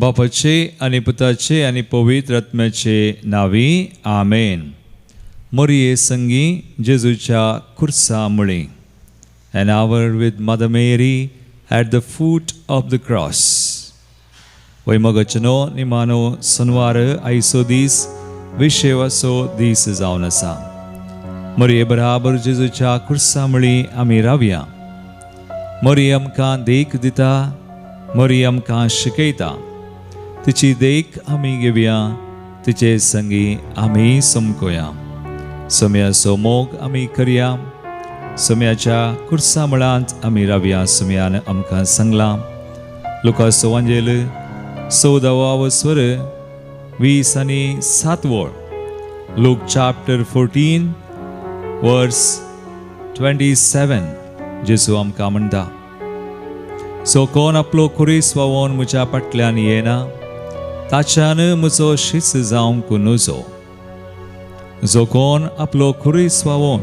बापाचे आणि पुताचे आणि पवित्र आत्म्याचे नावी आमेन. मोरये संगी जेजूच्या खुर्सा मुळे. An hour with Mother Mary at the foot of the cross. वैमगचनो निमानो Senuwar आयसो दीस विशेवासो दीस जावन आसा. मोरये बराबर जेजूच्या खुर्सा मुळे आमी रावया. मोरये आमकां देख दिता, मोरये आमकां शिकयता. तिची देख आमी घेवया, तिचे संगी आमी समकोया. सोम्याचो मोग आमी करया. सोम्याच्या खुर्सा मुळांत आमी रावया. सोम्यान आमकां सांगलां. लुकाचो वांजेल 14वा स्वर 20 आनी 7 वळ. लूक चॅप्टर 14 वर्स 27 जेजू आमकां म्हणटा, सो कोण आपलो खुरीस वावोन म्हज्या फाटल्यान येना, ताच्यान म्हजो शीस जावंक नजो. जो कोण आपलो खुरीस वावोन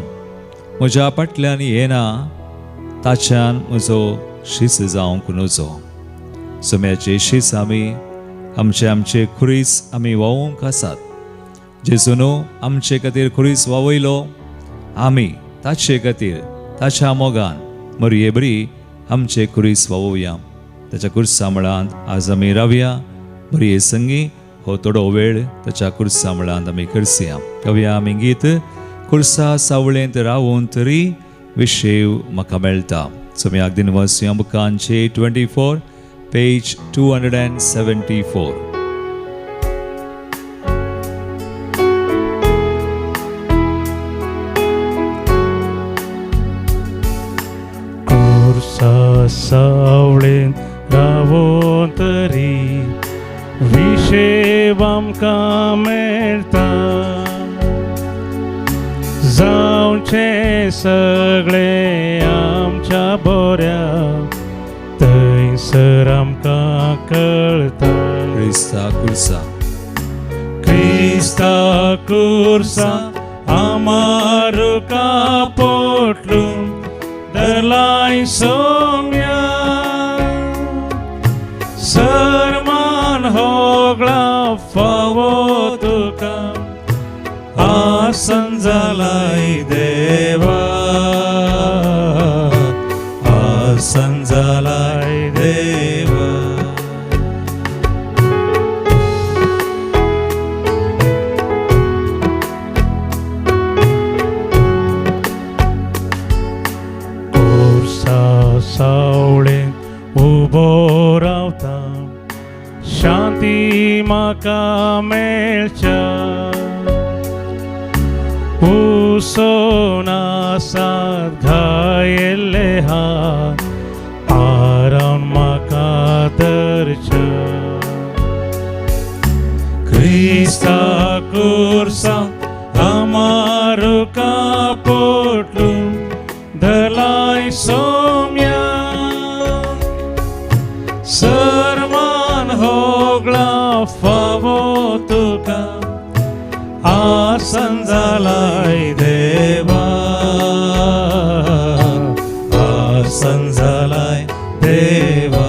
म्हज्या फाटल्यान येना, ताच्यान म्हजो शीस जावंक नजो. सोम्याचे शीस आमी आमचे खुरीस आमी वावूंक आसात. जेजून आमचे खातीर खुरीस वावयलो. आमी ताचे खातीर ताच्या मोगान मोरये बरी आमचे खुरीस वावोवया. ताच्या खुर्सा मुळांत आज आमी रावया. मोरये संगी हो थोडो वेळ ताच्या खुर्सा मुळांत आमी करसया. कवया आमी गीत खुर्सा सावळेंत रावून तरी विशेव म्हाका मेळटा. सोम्याक दिनवासया बुकांचे 24 पेज 274. सावळेन रावोन तरी विशेव आमकां मेळटा. जावचे सगळे आमच्या बोऱ्या, थंयसर आमकां कळटा. क्रिस्ता खुर्सा, क्रिस्ता खुर्सा आमारुका पोटलून दलाई सोम्या. सरमान होगळा फावो तुका, आसन जालाय देवा, आसन जालाय देवा. सावळेन उबो रावता, शांती म्हाका मेळच्या. उसोन आसात घायेल्ले हात, आराम म्हाका धरच्या. क्रिस्ता खुर्सा आमारुका पोटलून दलाई सोम्या. सरमान होगळा फावो तुका, आसन जालाय देवा, आसन जालाय देवा.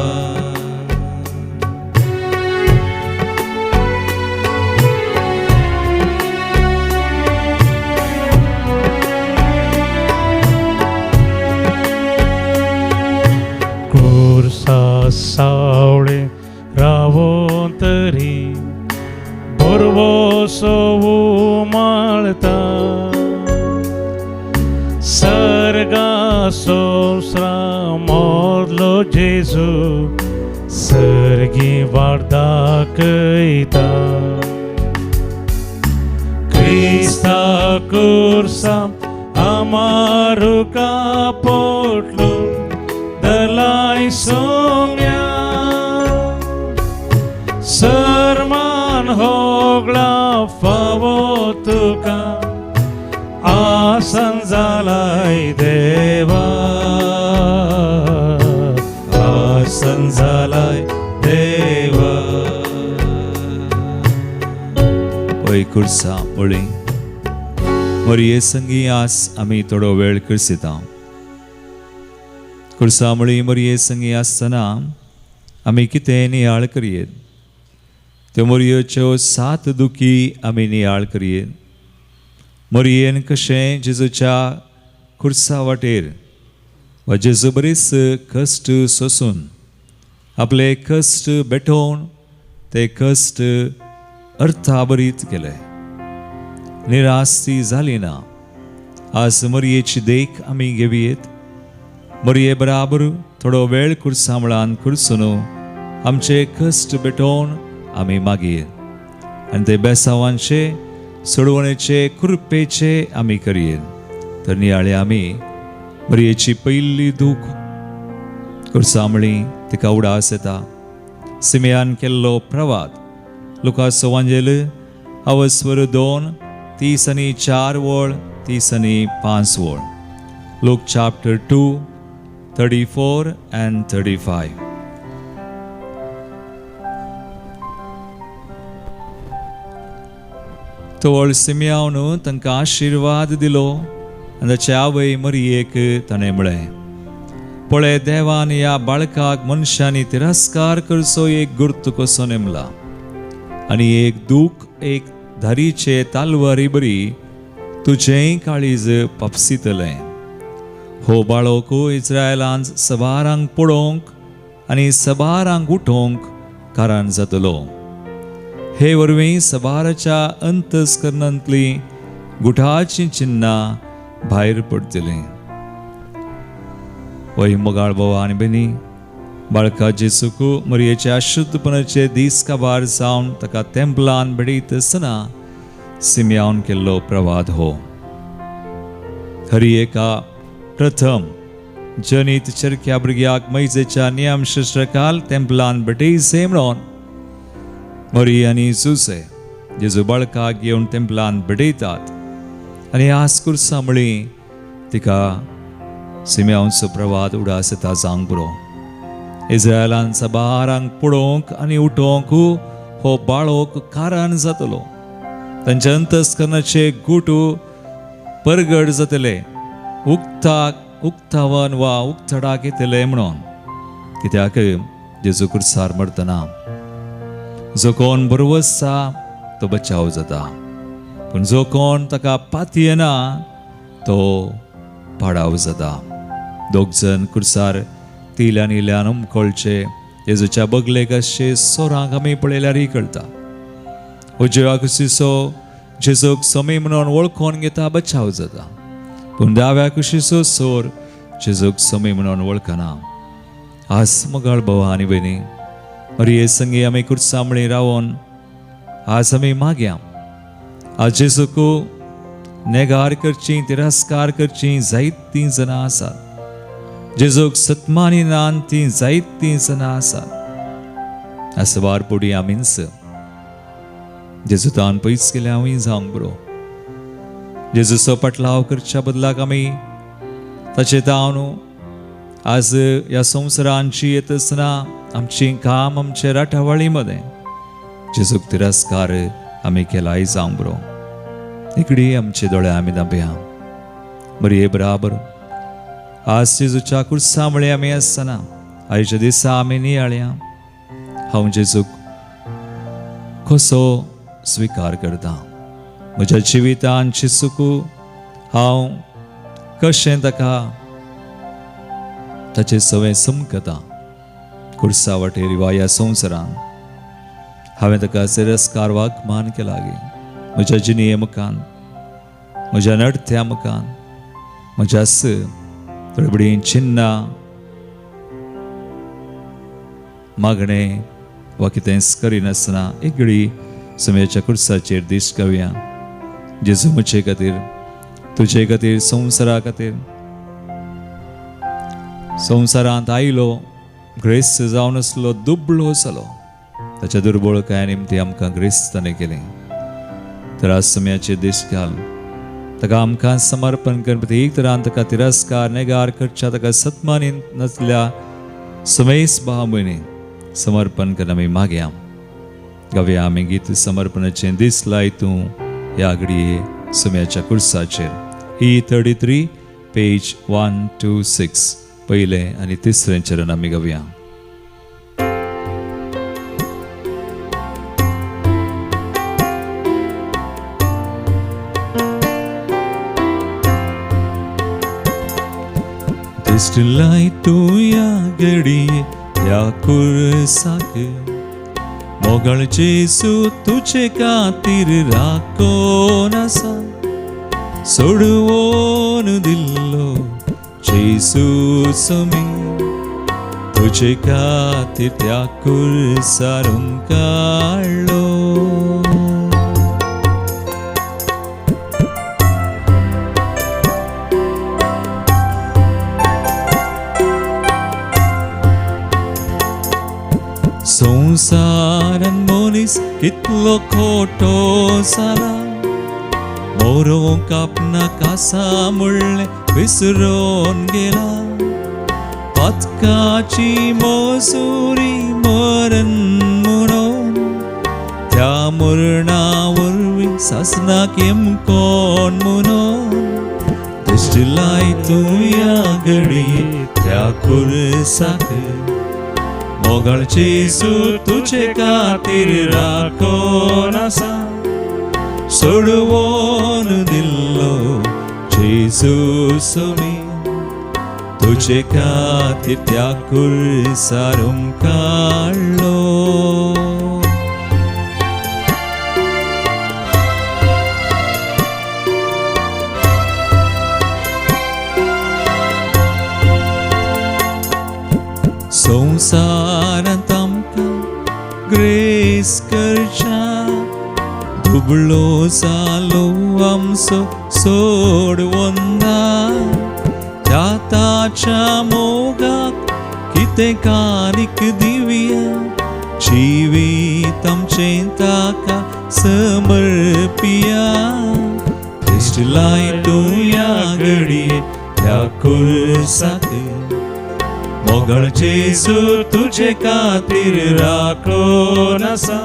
सावळे रावोन तरी बोरवोसो उमाळता. सर्गासो मोदलो जेजू सर्गी वार्ता कयता. क्रिस्ता खुर्सा आमारुका पोटलून दलाई सोम्या. सरमान होगळा फावो तुका, आसन जालाय देवा, आसन जालाय देवा. वय खुर्सा मुळे मोरये संगी आस आमी थोडो वेळ करसिता. खुर्सा मुळे मोरये संगी आसतना आमी कितें नियाळ करयेत. त्यो मोरयेच्यो 7 दुखी आमी नियाळ करयेन. मोरयेन कशें जेजूच्या खुर्सा वाटेर वा जेजू बरीच कश्ट सोसून आपले कश्ट भेटोवन ते कश्ट अर्थाबरीत केले. निरास्ती जाली ना. आज मोरयेची देख आमी घेवयेत. मोरये बराबर थोडो वेळ खुर्सामळान खुर्सून आमचे कश्ट भेटोवन आमी मागयेत आनी ते बेसांवांचे सोडवणेचे कृपेचे आमी करयेन. तर नियाळे आमी मोरयेची पयली दूख खुर्सामळी तिका उडास येता. सिमेयान केल्लो प्रवाद लुकास वांजेल अवस्वर 2 30 आनी 4 वळ 30 आनी 5 वळ. Look chapter 2 34 and 35. तो व्हड सिमेयान तांकां आशिर्वाद दिलो आनी ताचे आवय मोरयेक ताणें म्हळें, पळय देवान ह्या बाळकाक मनशांनी तिरस्कार करचो एक गुर्त कसो नेमला आनी एक दूख एक धारीचे तालवारी बरी तुजेंय काळीज पापसितलें. हो बाळोक इस्रायलांत सबारांक पडोवंक आनी सबारांक उठोवंक कारण जातलो. हे वरवीं सबाराच्या अंतस्करणांतली गुठाची चिन्नां भायर पडटलीं. वय मोगाळ बोवा आनी बेनी, बाळका जेजूक मोरयेच्या अशुद्धपणाचे दीस काबार जावन ताका तेंपलान भेटयत आसतना सिमेयान केल्लो प्रवाद हो. हरी एका प्रथम जनीत चरख्या भुरग्याक मैजेच्या नियमशास्त्रकाल तेंपलान भेटयसे म्हणून मोरये आनी जुसे जेजू बाळकाक घेवन तेंपलान भेटयतात आनी आस खुर्सामळी तिका सिमेयानचो प्रवाद उडास येता जावंक पुरो. इस्रायलान सबारांक पडोवंक आनी उठोवंक हो बाळोक कारण जातलो. तांच्या अंतस्करणाचे गुट परगड जातले, उक्तावन वा उक्तडाक येतले म्हणून. कित्याक जेजू खुर्सार मरतना जो कोण बरो आसा तो बचाव जाता, पूण जो कोण ताका पातयेना तो पाडाव जाता. दोग जण खुर्सार तिल्यान इल्यान उमखळचे जेजूच्या बगलेक अशे सोरांक आमी पळयल्यारय कळटा. उजव्या कुशीचो जेजूक समय म्हणून वळखून घेता बचाव जाता, पूण दाव्या कुशीचो सोर जेजूक समय म्हणून वळखना. आज मोगाळ बोवा आनी भयणी, मोरये संगी आमी खुर्सामळी रावोन आज आमी मागया आज जेजूक नेगार करची तिरस्कार करची जायतीं जाणां आसात. जेजूक सतमानिनान ती जायतीं जाणां आसात. आसवार पोडी आमीच जेजूतान पयस केल्या हांवूय जावंक बरो. जेजूचो पटलाव करच्या बदलाक आमी ताचे तावन आज ह्या संवसारांची येत आसतना आमची काम आमचे राठावळी मदें जेजूक तिरस्कार आमी केलाय जावंक बरो. इकडी आमचे दोळे आमी दांपया. मोरये बराबर आज जेजूच्या खुर्सामळे आमी आसतना आयच्या दिसा आमी नियाळया हांव जेजूक कसो स्विकार करता. म्हज्या जिवितांत जेजूक हांव कशें ताका ताचे सवय समकता. खुर्सा वाटेर वा ह्या संवसारांत हांवें ताका तिरस्कार वा अपमान केला गे. म्हज्या जिणये मुखान, म्हज्या नडत्या मुखान, म्हज्या तळबडीन चिन्नां मागणें वा कितेंच करिनासतना एक घडी समयाच्या खुर्साचेर दिश्ट घालुया. जेजू म्हजे खातीर, तुजे खातीर, संवसारा खातीर संवसारांत आयलो, ग्रेस्त जावन आसलो, दुबळो जालो, ताच्या दुर्बळकाया निमती आमकां ग्रेस्त ताणें केलें. तर आज समयाचेर दिश्ट घाल, ताका आमकां समर्पण करपी एक तरान ताका तिरस्कार नेगार करच्या ताका सतमानीन नसल्या समेस भाव भयणी समर्पण करून आमी मागया. गावया आमी गीत समर्पणाचें दीस लाय तूं ह्या घडये समयाच्या खुर्साचेर. E33 पेज 126 पयलें आनी तिसरें चरण आमी गावया. दिसलाय तू या घडये या कुरसाक मोगळ जेसू तुझे खातीर राखोन आसा सोडवोन दिल्लो जेसू सोमी तुझे खातीर त्या कुरसारून काडलो संसारान मनीस कितलो खोटो जाला मोरोंक आपणाक आसा म्हणलें विसरून गेला पत्काची मजुरी मरण म्हणून त्या मरणा वरवीं सासनाक येमकोन म्हणून दिसलाय तूं या घडये त्या कुरसाक मोगळ जेसू तुझे खातीर राखोन आसा सोडवोन दिल्लो जेसू सोमी तुझे खातीर त्या कुरसारून काडलो संसारांत आमकां ग्रेस करच्या दुबळो जालो आमचो सोडवंदा त्या ताच्या मोगाक कितें कानीक दिवया जिवीत आमचें ताका समर्पिया दिसलाय तूं या घडये त्या कुरसाक मोगळ जेसू तुझे खातीर राखोन आसा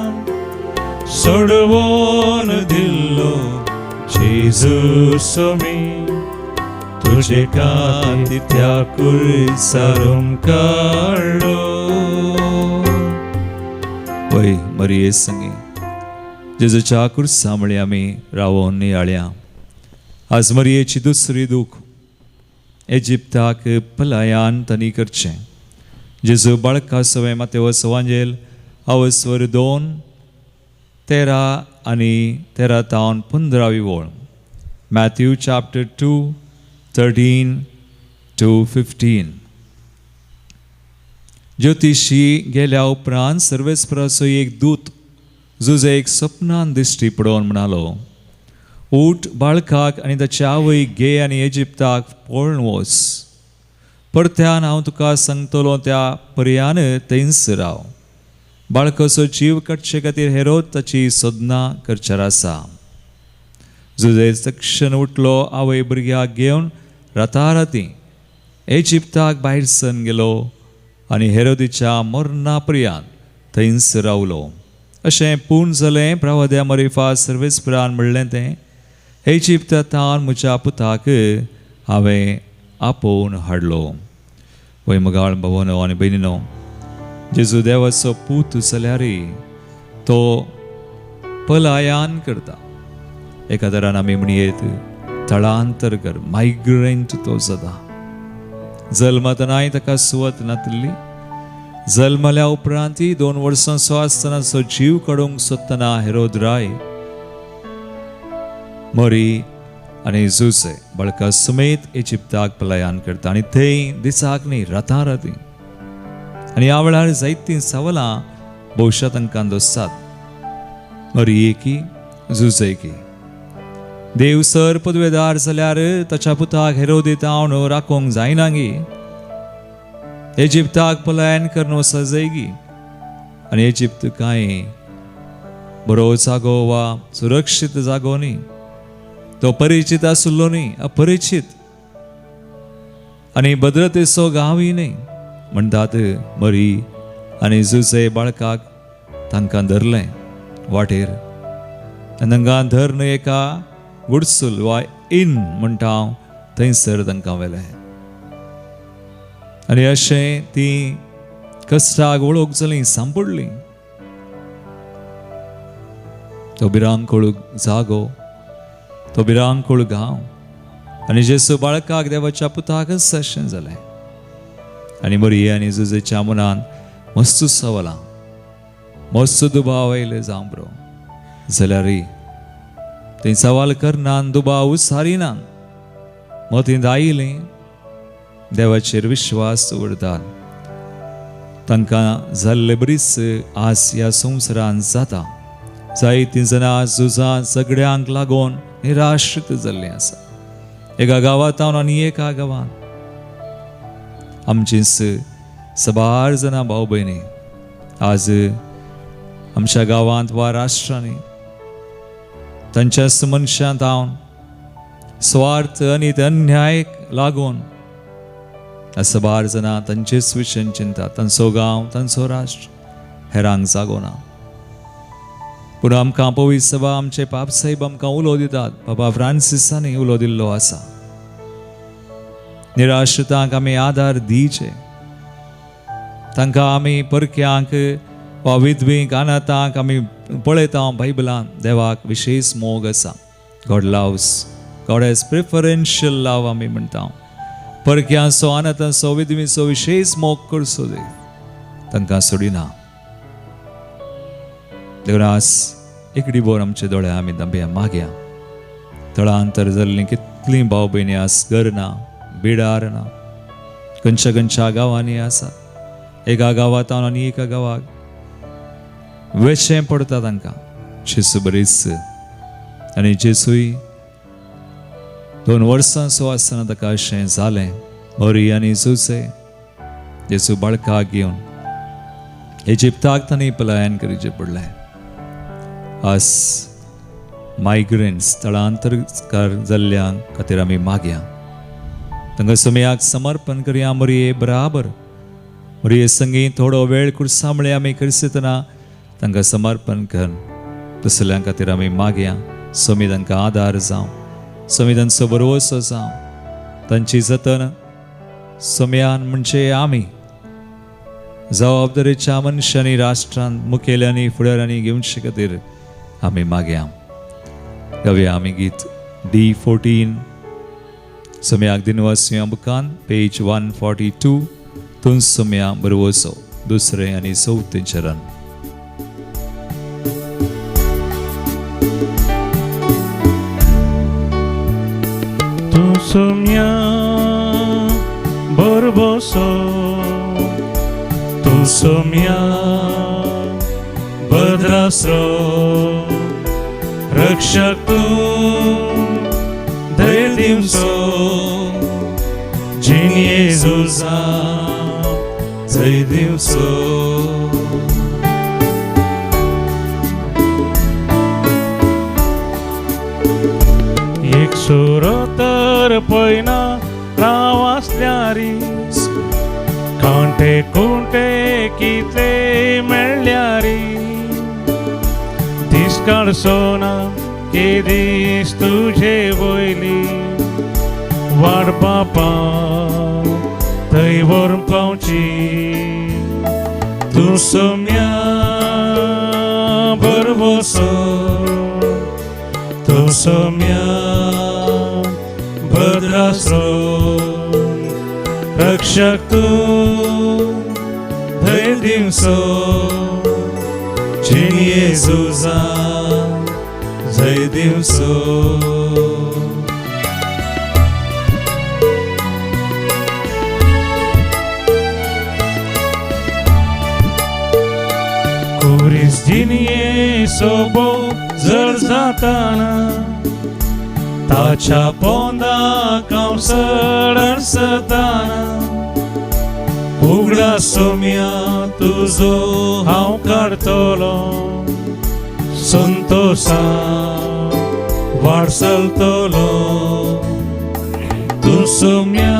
सोडवोन दिल्लो जेसू सोमी तुझे खातीर त्या कुरसारून काडलो पळय मरिये संगी जेजूच्या कुरसा म्हळ्यार आमी रावोन नियाळ्या आज मरियेची दुसरी दूख इजिप्ताक पलायन तनी करचें जेजू बाळका सवय मातेवस वांजेल अवस्वर 2:13 आनी 13-15 वोळ मॅथ्यू चॅप्टर 2:13-15 ज्योतिशी गेल्या उपरांत सर्वेस्पराचो एक दूत जुजे एक सपनान दिश्टी पडोवन म्हणालो ऊठ बाळकाक आनी ताच्या आवयक घे आनी इजिप्ताक पळोवन वच परत्यान हांव तुका सांगतलो त्या पर्यान थंयच राव बाळकाचो जीव काडचे खातीर हेरोद ताची सोदना करचार आसा जुजे तक्षण उठलो आवय भुरग्याक घेवन राताराती इजिप्ताक भायर सन गेलो आनी हेरोदीच्या मरणा पर्यंत थंयच रावलो अशें पूर्ण जालें प्रवाद्या मरिफा सर्वेस्परान म्हणलें तें इजिप्तांत म्हज्या पुताक हांवें आपोवन हाडलो वय मगाळ भावानो आनी भयणीनो जेजू देवाचो पूत जाल्यार तो पलायन करता एका तरान आमी म्हणयेत थळांतर कर मायग्रेंट तो जाता जल्मतनाय ताका सुवात नातली जल्मल्या उपरांत 2 वर्सांचो आसतनाचो जीव काडूंक सोदतना हेरोद राय मोरी आनी जुसे बाळका समेत इजिप्ताक पलायन करता आनी थंय दिसाक न्ही राताराती आनी ह्या वेळार जायतीं सवालां भोवशा तांकां दोसतात मोरयेकी जुसेकी देव सर पदवेदार जाल्यार ताच्या पुताक हेरोदीत हांव राखोंक जायना गी इजिप्ताक पलायन करून वसा जायगी आनी इजिप्त कांय बरो जागो वा सुरक्षीत जागो न्ही तो परिचित आसलो न्ही अपरिचित आनी भद्रतेचो गांवय न्ही म्हणटात मरी आनी जुसे बाळकाक तांकां धरलें वाटेर आनी तांकां धरून एका गुडसूल वा इन म्हणटा हांव थंयसर तांकां व्हेलें आनी अशें ती कश्टाक वळोवंक जालीं सांपडलीं तो भिरांकोळ जागो तो भिरांकोळ गांव आनी जेसू बाळकाक देवाच्या पुताकच अशें जालें आनी मरी आनी जुजेच्या मनान मस्त सवालां मस्त दुबाव आयले जावं बरो जाल्यार थंय सवाल करनान दुबाव सारिनान मतींत आयलें देवाचेर विश्वास दवरतात तांकां जाल्ले बरीच आस ह्या संवसारांत जाता जायतीं जाणां झुजां झगड्यांक लागून निराश्रीत जाल्लीं आसा एका गांवांत हांव आनी एका गांवांत आमचींच सबार जाणां भाव भयणी आज आमच्या गांवांत वा राष्ट्रांनी तांच्याच मनशांत हांव स्वार्थ आनी अन्यायाक लागून सबार जाणां तांचेच विशयन चिंतात तांचो गांव तांचो राष्ट्र हेरांक जागो ना पूण आमकां पवित्र सभा आमचे पाप साहेब आमकां उलो दितात बाबा फ्रांसिसांनी उलो दिल्लो आसा निराश्रितांक आमी आदार दिवचे तांकां आमी परक्यांक वा विधवींक अनाथांक आमी पळयता बायबलांत देवाक विशेश मोग आसा गॉड लव्स गॉड हॅज प्रिफरन्शियल लव आमी म्हणटा परक्यांचो अनाथांचो विधवीचो विशेश मोग करचो दे तांकां सोडिना देवरास एकडी बोर आमचे दोळे आमी दांबिया मागया तळांतर जाल्लीं कितलीं भाव भयणी आस घर ना बिडार ना खंयच्या खंयच्या गांवांनी आसा एका गांवांत आनी एका गांवाक वेचें पडटा तांकां जेसू बरीच आनी जेसूय 2 वर्सांचो आसतना ताका अशें जालें मरी आनी जुजे जेसू बाळकाक घेवन इजिप्ताक तांणी पलायन करचें पडलें आज मायग्रंट्स स्थळांतरकार जाल्ल्यांक खातीर आमी मागया तांकां समयाक समर्पण करया मरये बराबर मरये संगी थोडो वेळ कुर्सामळे आमी करतना तांकां समर्पण कर तसल्या खातीर आमी मागया समी तांकां आदार जावं समी तांचो बरोवसो जावं तांची जतन समयान म्हणजे आमी जबाबदारेच्या मनशांनी राष्ट्रांत मुखेल्यांनी फुडाऱ्यांनी घेवचे खातीर आमी मागया गावया आमी गीत D14 समयाक दिनवासिया बुकान पेज 142 तुन समया बरोवसो 2 आनी 4 चरण Sumia borboso tu sumia badrasro rakshak tu dayimso jin Jezusa zaydimso एक सुरो तर पयना रावासल्यारी कांटे कुंटे कितले मेळ्ळ्यारी दीस काडसोना के दीस तुझे वयली वाड पापा थंय व्हरून पावची तूं सोम्या बरबोसो तूं सोम्या भद्रास्रो रक्षक तूं धैर्य दिवचो जीन येजूचा धैर्य दिवचो कुरीस जीन येसोबो जर जाताना ताच्या पोंदाक हांव सडसताना उगडा सोम्या तुजो हांव काडटलो संतोषा वाडसलतलो तूं सोम्या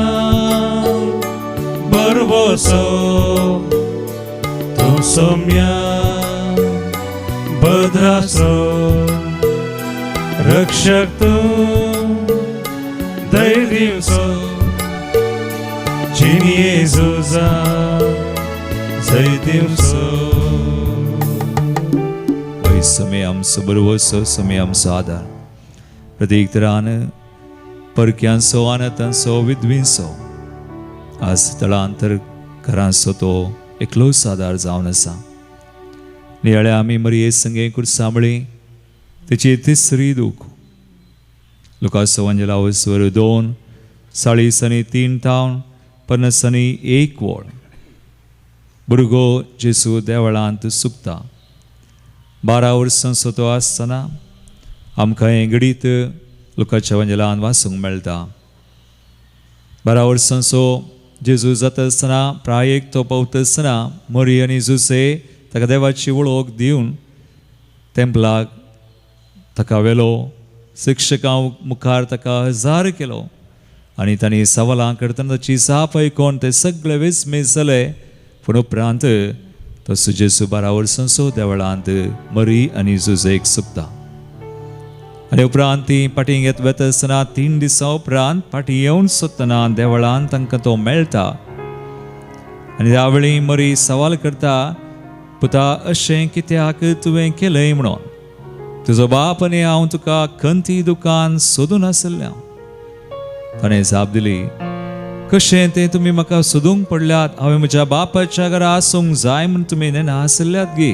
बरबोसो तूं सोम्या भद्रास्रो रक्षक तूं धैर्य दिवचो जीन येजूचा धैर्य दिवचो वही समय आमचो बरोवसो समय आमचो आदार प्रत्येक तरान परक्यांचो अनाथांचो विधवींचो आज स्थळांतर घरांचो तो एकलोच आदार जावन आसा. नियाळे आमी मरये संगे कुर्सामळी तेची तिसरी दूख. लुकास एवांजेलिस्ट 2 40 आनी 3 तावन 50 आनी 1 वळ. भुरगो जेजू देवळांत सुकता. 12 वर्सांचो तो आसतना आमकां हें घडीत लुकाच्या एवांजेलांत वाचूंक मेळटा. 12 वर्सांचो जेजू जाता आसतना प्रायेक तो पावता आसतना मरी आनी जुसे ताका देवाची वळख दिवन टेंपलाक ताका व्हेलो. शिक्षकां मुखार ताका हजार केलो आनी तांणी सवालां करतना ताची साप आयकोन ते सगळे विस्मीत जाले. पूण उपरांत तो जेजू 12 वर्सांचो देवळांत मरी आनी जुजेक सुकता. आनी उपरांत ती फाटीं घेत वता आसतना 3 दिसां उपरांत फाटीं येवन सोदतना देवळांत तांकां तो मेळटा. आनी ह्या वेळी मरी सवाल करता, पुता अशें कित्याक तुवें केलंय म्हणून. तुजो बाप आनी हांव तुका खंयची दुकान सोदून आसल्या. ताणें जाप दिली, कशें तें तुमी म्हाका सोदूंक पडल्यात. हांवें म्हज्या बापाच्या घरा आसूंक जाय म्हूण तुमी नेना आसल्यात गे.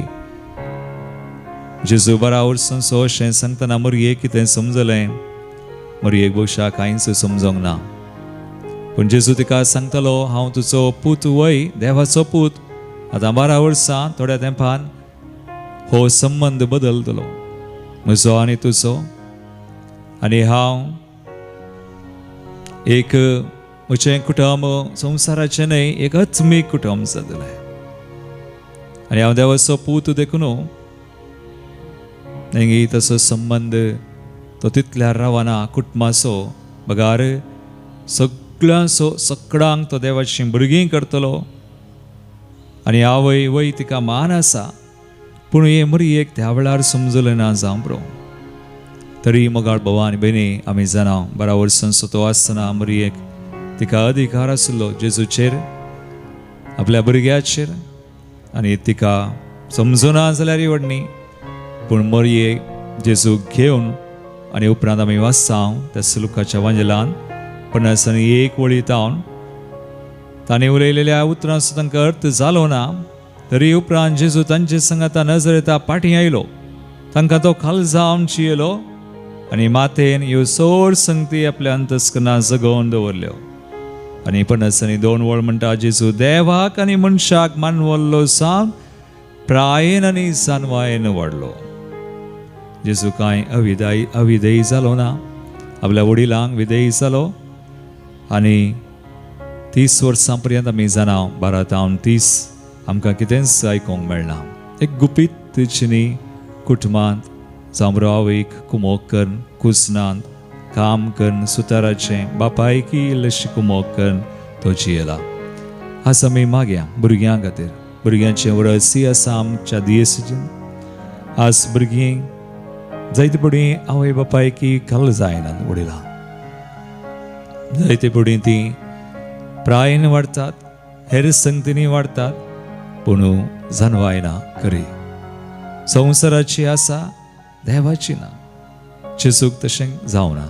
जेजू 12 वर्सांचो अशें सांगतना मरयेक कितें समजलें. मरयेक बहुशा कांयच समजोंक ना. पूण जेजू तिका सांगतालो, हांव तुजो पूत वय, देवाचो पूत. आतां 12 वर्सां थोड्या तेंपान हो संबंद बदलतलो, म्हजो आनी तुजो. आनी हांव एक म्हजें कुटुंब संवसाराचें न्हय, एक आत्मीक कुटुंब जातलें. आनी हांव देवाचो पूत देखून नेंगी तसो संबंद तो तितल्यार रावना. कुटुंबाचो बगार सगळ्यांचो सगळ्यांक तो देवाची भुरगीं करतलो. आनी आवय वय तिका मान आसा. पूण हे मरयेक त्या वेळार समजलें ना जावं पुरो. तरी मोगाळ भावा आनी भयणी, आमी जाणा 12 वर्सांचो तो आसतना मरयेक तिका अधिकार आसलो जेजूचेर, आपल्या भुरग्याचेर. आनी तिका समजुना जाल्यार व्हडणी. पूण मरयेक जेजूक घेवन आनी उपरांत आमी वाचता त्या लुकाच्या एवांजेलांत 50 आनी 1 वळी तावन ताणें उलयलेल्या उतरांचो तांकां अर्थ जालो ना. तरी उपरांत जेजू तांचे संगता नजरेता फाटीं आयलो. तांकां तो काळजावन येलो आनी मातेन ह्यो सोर संगती आपल्या अंतस्करणांत जगोवन दवरल्यो. आनी 50 आनी 2 वळ म्हणटा, जेजू देवाक आनी मनशाक मानवल्लो सावन प्रायेन आनी जानवायेन वाडलो. जेजू कांय अविधेय जालो ना. आपल्या वडिलांक विधेय जालो. आनी 30 वर्सां पर्यंत आमी जाणा 12 तावन 30 आमकां कितेंच आयकोंक मेळना. एक गुपीतचिनी कुटुंबांत जांबरो आवयक कुमोग करून कुसनांत काम करून सुताराचें बापायकी इल्लेशें कुमोग करून तो जियेला. आज आमी मागया भुरग्यां खातीर. भुरग्यांचें वरसी आसा आमच्या दियेसीन. आज भुरगीं जायते पडी आवय बापायकी काल जायनात वडिलां. जायते पडी तीं प्रायेन वाडटात, हेर संगतींनी वाडटात, पूण जानवायना खरी. संवसाराची आसा, देवाची ना. जेजूक तशें जावना.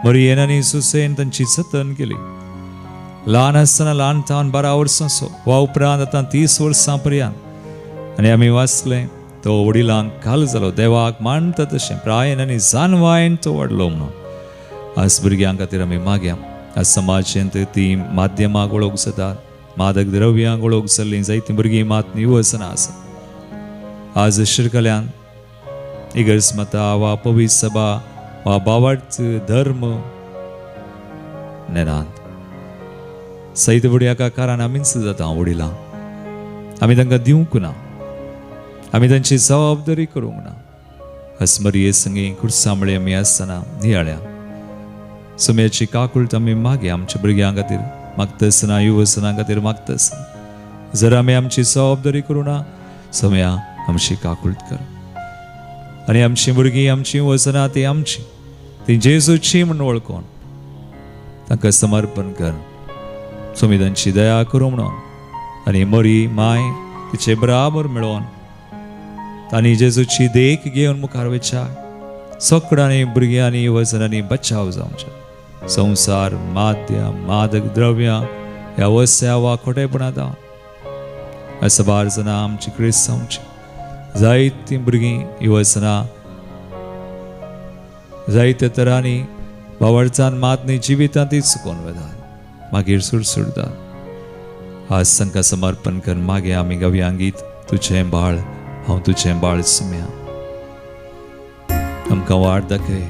मरयेन आनी जुसेन तांची जतन केली. ल्हान आसतना ल्हान तावन 12 वर्सांचो वा उपरांत आतां 30 वर्सां पर्यंत. आनी आमी वाचलें तो वडिलांक काल जालो. देवाक मानता तशें प्रायेन आनी जानवायेन तो वाडलो म्हणून. आज भुरग्यां खातीर आमी मागया. आज समाजांत ती माध्यमाक वळख जातात, मादक द्रव्यांक वळख जाल्लीं जायतीं भुरगीं मात युवसना आसात. आज शिरकल्यांत इगर्ज मता वा पवित्र सभा वा बावार्थ धर्म नेनात. सैत बुड्याका कारण आमीच जाता वडिलां. आमी तांकां दिवंक ना. आमी तांची जबाबदारी करूंक ना. आज मरये संगी कुर्सामळे आमी आसतना नियाळ्या सुम्याची काकुळट आमी मागया आमच्या भुरग्यां खातीर मागता युवसनां खातीर मागता. जर आमी आमची जबाबदारी करूं ना, सुम्या आमची काकुळट कर. आनी आमची भुरगीं आमची वचना ती आमची, ती जेजूची म्हूण वळखून तांकां समर्पण कर. तुमी तांची दया करूं म्हणून आनी मरी माय तिचे बराबर मेळोन तांणी जेजूची देख घेवन मुखार वयच्या सगळ्यांनी भुरग्यांनी वचनांनी बचाव जावचे. संवसार माध्यम मादक द्रव्यां ह्या वस्या वा खोटेपणांत असं बारजना आमची क्रिस्तांवची जायती भुरगीं येवसना जायत्या तरांनी बावळचान मातनी जिवितांतूय चुकोवन वेतात, मागीर सुडसुडतात. आज तांकां समर्पण कर. मागे आमी गावया गीत तुझें बाळ हांव तुझें बाळ सुम्या. आमकां वाट दाखय,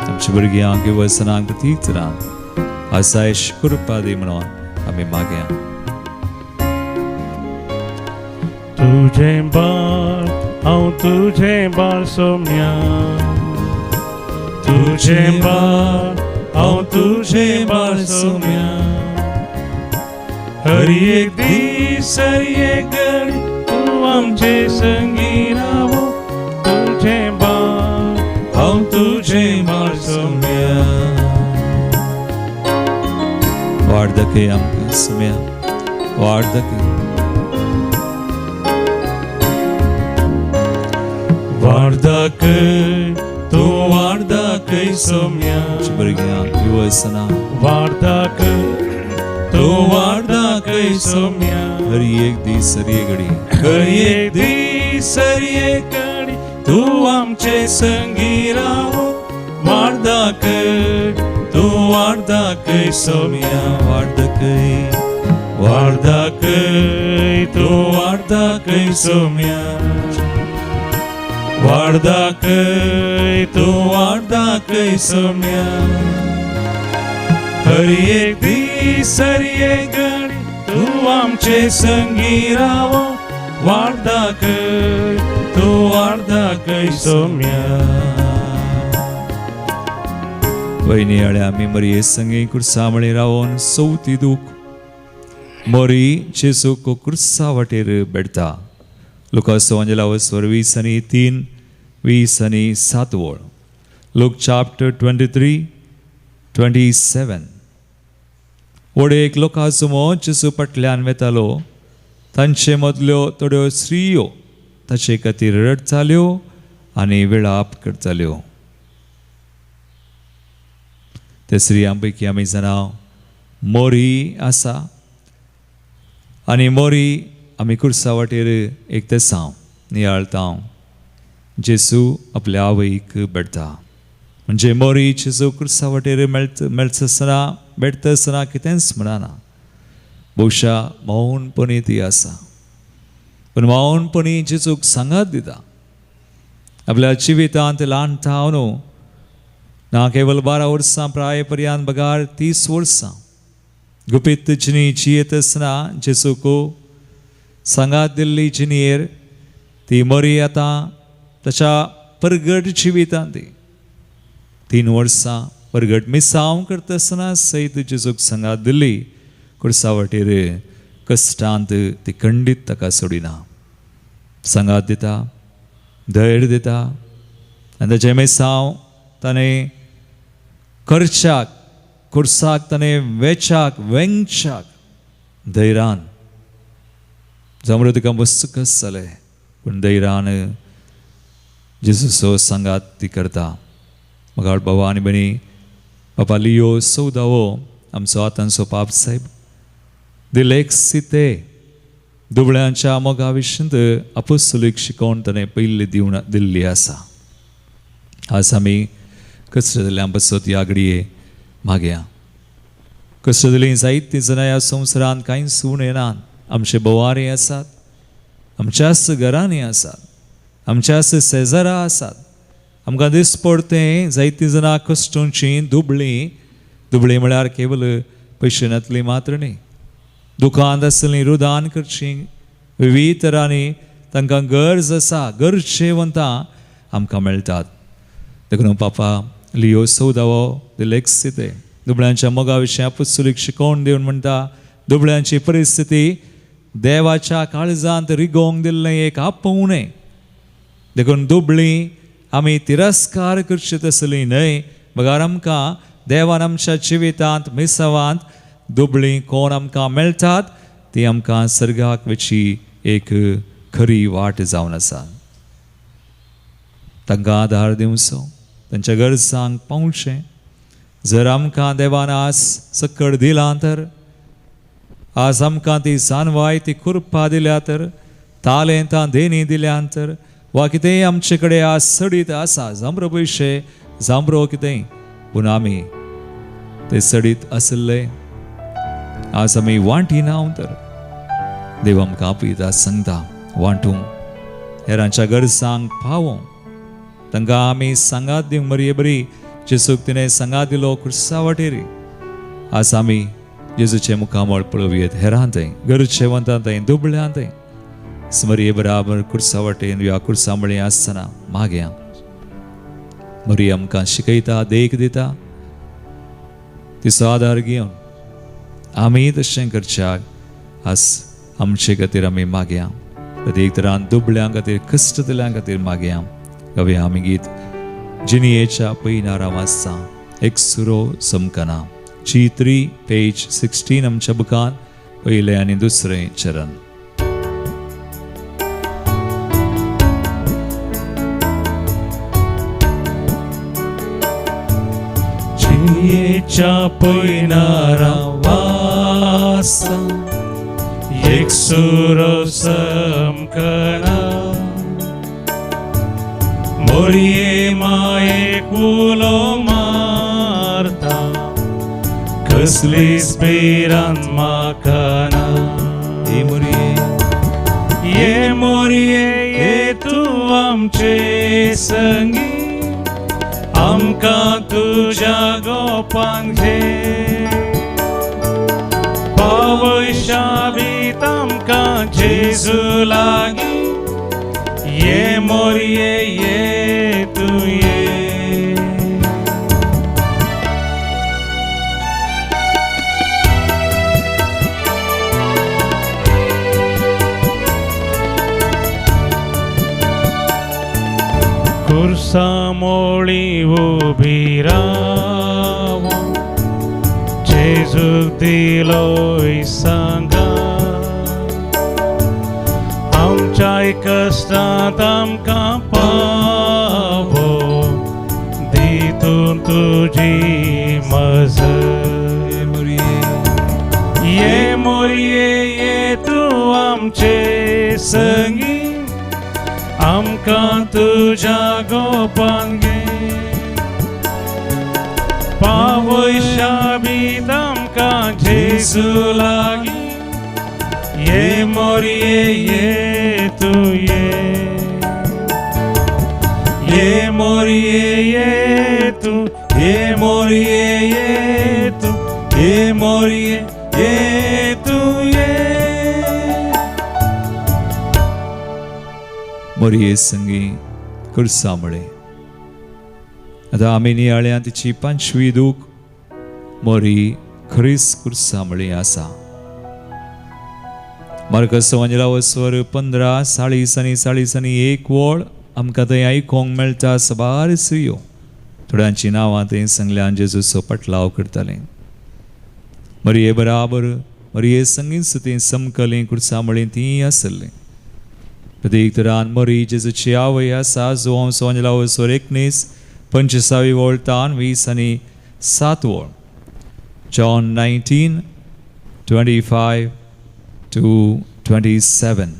आमच्या भुरग्यांक येवसनाक प्रतीक तरान आसायश कृपा दी म्हणून आमी मागया. तुझें बाळ हांव तुझें बाळ सोम्या, तुझें बाळ हांव तुझें बाळ सोम्या. हर एक दीस हर एक घडी तूं आमचे संगी रावो. तुझें बाळ हांव तुझें बाळ सोम्या. वाट दाखय आमकां सुम्या, वाट दाखय. वाट दाखय तूं वाट दाखय सोम्या. भुरग्यांक येवसना वाट दाखय तूं वाट दाखय सोम्या. हर एक दीस हर एक घडी हर एक दीस हर एक घडी तूं आमचे संगी रावो. वाट दाखय तूं वाट दाखय सोम्या. वाट दाखय, वाट दाखय तूं वाट दाखय सोम्या. वाट दाखय तूं वाट दाखय सोम्या. हर एक दीस हर एक घडी तूं आमचे संगी रावो. वाट दाखय तूं वाट दाखय सोम्या. वयनी आमी मरये संगे कुर्सामळे रावोन सवती दूख मोरी जेसूक कुर्सा वाटेर बेडटा. लुकास एवांजेलावर 20:3, 20:7. Look chapter 23:27. वडेक लोकांचो मोग जेसू फाटल्यान वेतालो. तांचे मदल्यो थोड्यो स्त्रियो ताचे खातीर रडताल्यो आनी विलाप करताल्यो. ते स्त्रियां पैकी आमी जाणा मोरी आसा आनी मोरी आमी कुर्सा वाटेर एक तेसांव नियाळतां जेसू आपल्या आवयक बेडता. म्हणजे मोरी जेसू कुर्सा वाटेर मेळचसना बेडतसना कितेंच म्हणना. बहुशा मौनपणी ती आसा, पण मौनपणी जेसूक सांगात दिता. आपल्या जिवितांत ल्हानतावन ना केवल 12 वर्सां प्रायपर्यंत बगार 30 वर्सां गुपीत जिणी जियेत आसतना जेसूक सांगात दिल्ली जिणेर ती मोरी आतां ताच्या परगट जिवितांत 3 वर्सां परगट मिसांव करता आसतना सयत जेसूक सांगात दिल्ली कुर्सा वाटेर कश्टांत ती खंडीत ताका सोडिना. सांगात दिता, धैर्य दिता आनी ताचे मिसांव ताणें खर्चाक कुर्साक ताणें वेचाक वेंगच्याक धैर्यान जमरो तुका मस्तकस जालें पूण धैर्यान जेसूचो सांगात ती करता. मगाळ बाबा आनी बनी बाबा लियो सौदावो आमचो आतांचो पाप साहेब दिलेक्सिते दुबळ्यांच्या मोगा विशींत अपोस्तलीक शिकोवन ताणें पयली दिल्ली आसा. आज आमी कश्टदल्या बसत ह्या घडये मागया. कश्टदली जायतीं जाणां ह्या संवसारांत कांय सूण येनात. आमचे बोवारे आसात, आमच्याच घरांनी आसात, आमच्याच शेजारा आसात. आमकां दिस पडतें जायतीं जाणां कश्टांची दुबळी म्हळ्यार केवल पयशांतली मात्र न्ही. दुकांत आसलीं रुदान करचीं विविध तरांनी तांकां गरज आसा, गरजेवंतां आमकां मेळटात. देखून पापा लियो सौदावो दिलेक्सिते दुबळ्यांच्या मोगा विशीं अपोस्तलीक शिकोवन दिवन म्हणटा दुबळ्यांची परिस्थिती देवाच्या काळजांत रिगोवंक दिल्लें एक आपोवणें. देखून दुबळीं आमी तिरस्कार करचीत आसलीं न्हय, बगार आमकां देवान आमच्या जिवितांत मिसावांत दुबळीं कोण आमकां मेळटात ती आमकां सर्गाक वची एक खरी वाट जावन आसा. तांकां आदार दिवचो, तांच्या गरजांक पावचें. जर आमकां देवान आस सकड दिलां तर आज आमकां ती जानवाय ती कुरपा दिल्या तर, तालेंतां देणी दिल्यांतर, वा कितेंय आमचे कडेन आज सडीत आसा, जांबरो पयशे, जांबरो कितेंय, पूण आमी ते सडीत आसले आज आमी वांटी ना तर देव आमकां आपयता, सांगता वांटूंक, हेरांच्या गरजांक पावोंक, तांकां आमी सांगात दिवंक बरी बरी जेजूक तिणें सांगात दिलो क्रुसा वाटेरी. आज आमी जेजूचे मुखामळ पळोवयेत, हेरांतय गरजेवंतांतय दुबळ्यांतय स्मरये बराबर कुर्सा वाटेन ह्या कुर्सा मळी आसतना मागया. मरी आमकां शिकयता, देख दिता, तिचो आदार घेवन आमी तशें करच्याक आज आमचे खातीर आमी मागया. प्रत्येक तरान दुबळ्यां खातीर, कश्टतल्यां खातीर मागया. कवे आमी गीत जिनियेच्या पयल्या वाचता, एक सुरो समकना, G3 पेज 16 आमच्या बुकान पयलें आनी दुसरें चरण. जिनियेच्या पयल्या वाचता, एक सुरो समकना, मोरये मायेक उलो मारता, कसलीच भिरांत म्हाका ना. हे मोरये, ये मोरये ये तूं आमचे संगी, आमकां तुज्या गोपान घे. पावय शाबीत आमकां जेजू लागीं, ये मोरये ये तूं ये. कुर्सा मोळी उबी रावूं, जेजूक दिलोय सांगा, आमच्याय कश्टांत आमकां पावो, दितून तुजी मजत. ये मोरये ये तूं आमचे संगी, आमकां तुज्या गोपान घे. पावय शाबीत आमकां जेजू लागीं, ये मोरये ये तूं ये. ये मोरये ये तूं, ये मोरये ये तूं, ये मोरये ये तूं ये. मोरये संगी कुर्सा मळे. आतां आमी नियाळ्यां तिची 5वी दूख मोरी खरीच कुर्सा मळी आसा. मार्कस वंजलावो स्वर 15 40 आनी 40 आनी 1 वळ आमकां थंय आयकोंक मेळटा. सबार स्त्रियो, थोड्यांची नांवां थंय सांगल्यान जेजूचो पटलाव करताले. मरये बराबर मरये संगीत सुती समकली कुर्सा मळी ती आसली. प्रत्येक तरान मरी जेजूची आवय आसा, जो अंश वंजलावो स्वर 19 25 वळ तान 20 आनी 7 वळ. John 19 25 to 27.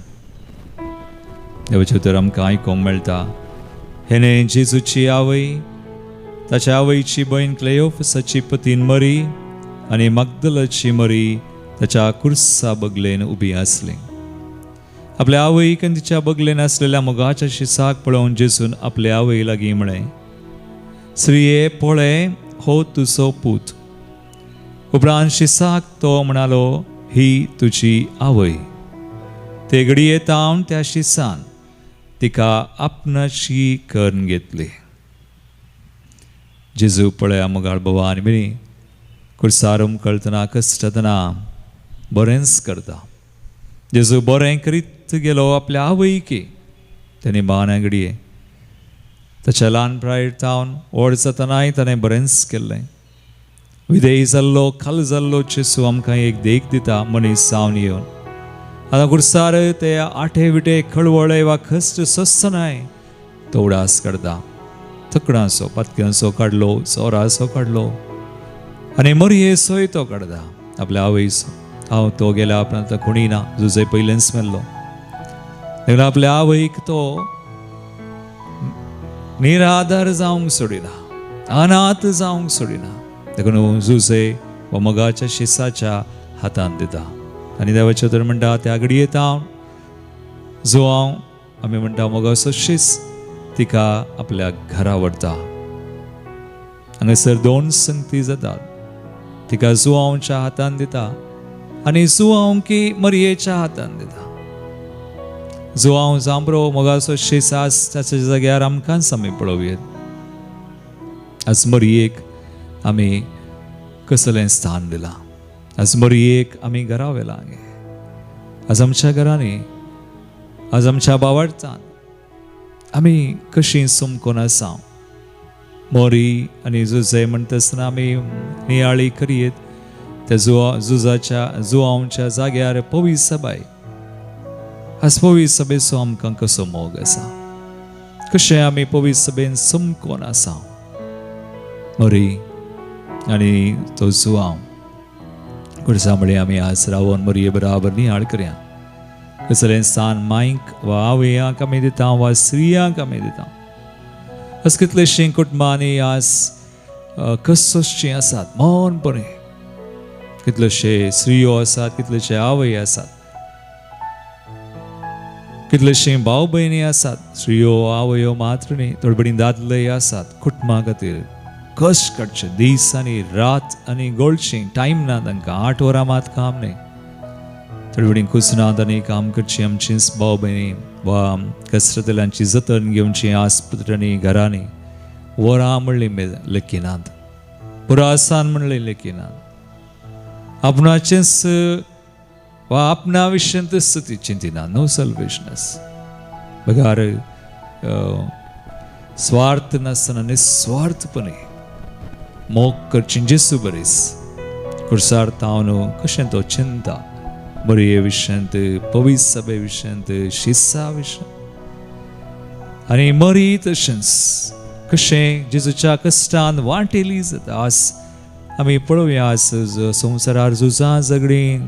देवाचें उतर आमकां आयकोंक मेळटा. हेणे जेजूची आवय, ताच्या आवयची भयण क्लेयोफसाची पतीन मरी आनी मग्दलाची मरी ताच्या कुर्सा बगलेन उबी आसली. आपल्या आवयक आनी तिच्या बगलेन आसलेल्या मोगाच्या शिसाक पळोवन जेजून आपल्या आवय लागीं म्हळें, स्त्रिये पळय हो तुजो पूत. उपरांत शिसाक तो म्हणालो, ही तुजी आवय. ते घडये तावन त्या शिसान तिका आपणाची करून घेतली. जेजू पळय मोगाळ भवानी बिनी कुर्सार कळतना कश्टतना बरेंच करता. जेजू बरें करीत गेलो आपल्या आवयकी. ताणें बाना घडये ताच्या ल्हानपणाय तावन व्हड जातनाय ताणें बरेंच केल्लें. विधेय जाल्लो खाल जाल्लो जेजू आमकां एक देख दिता मनीस जावन येवन. आतां कुर्सार ते आठे विटे खळवळे वा कश्ट सोंसनाय तो उडास काडटा. तकडांचो पातक्यांचो काडलो, सोराचो काडलो आनी मरये सोय तो काडटा आपल्या आवयचो. हांव तो गेल्या उपरांत कोणी ना जुजे पयलेंच मेल्लो. देखून आपल्या आवयक तो निराधार जावंक सोडिना, अनाथ जावंक सोडिना. देखून जुजे व मोगाच्या शिसाच्या हातांत दिता. आनी देवाचे तर म्हणटा त्या घडयेंत हांव जो आमी म्हणटा मोगाचो शीस तिका आपल्या घरा व्हरता. हांगासर 2 संगती जातात. तिका जुआंवच्या हातांत दिता आनी जुआंव की मरयेच्या हातांत दिता. जुआंव जांबरो मोगाचो शीस आस ताच्या जाग्यार आमकांच आमी पळोवया. आज मरयेक आमी कसलें स्थान दिलां. आज मरयेक आमी घरा व्हेलां. आज आमच्या घरांनी, आज आमच्या बावार्थान आमी कशीं सुमकोन आसा. मोरी आनी जुजे म्हणटा आसतना आमी नियाळी करयेत त्या जुआंवच्या जाग्यार पवित्र सबाय. आज पवित्र सभेचो आमकां कसो मोग आसा, कशें आमी पवित्र सभेन सुमकोन आसा. मोरी आनी तो जुआंव कुडसामळे आमी आज रावोन मरये बराबर नियाळ करया. कसलें स्थान मांयक वा आवयांक आमी दिता वा स्त्रियांक आमी दिता. आज कितलेशीं कुटुंबांनी आज कसोशीं आसात मौनपणी. कितलेशे स्त्रियो आसात, कितलेशे आवय आसात, कितलेशीं भाव भयणी आसात. स्त्रियो आवयो मात्र न्ही, थोडे दादले आसात. कुटुंबा खातीर कश्ट काडचे दीस आनी रात आनी गोळचीं. टायम ना तांकां. 8 वरां मात काम न्ही. थोडी कुसनात आनी काम करची आमचींच भाव भयणी वा कसरतल्यांची जतन घेवची आस्पत्रांनी घरांनी. वरां म्हणली लेखिनात, पुरासान म्हणले लेखिनात. आपणाचेंच वा आपणा विशयंच ती चिंतिना. No selfishness. बगार स्वार्थ नासतना निस्वार्थपणे मोग करची जेसू बरीस. कुर्सार तावन कशें तो चिंता मरये विशयंत, पवित्र सभे विशयंत, शिसा विशयंत. आनी मरी तशेंच कशें जेजूच्या कश्टान वांटेली जाता. आज आमी पळोवया आज संवसारार झुजां झगडीं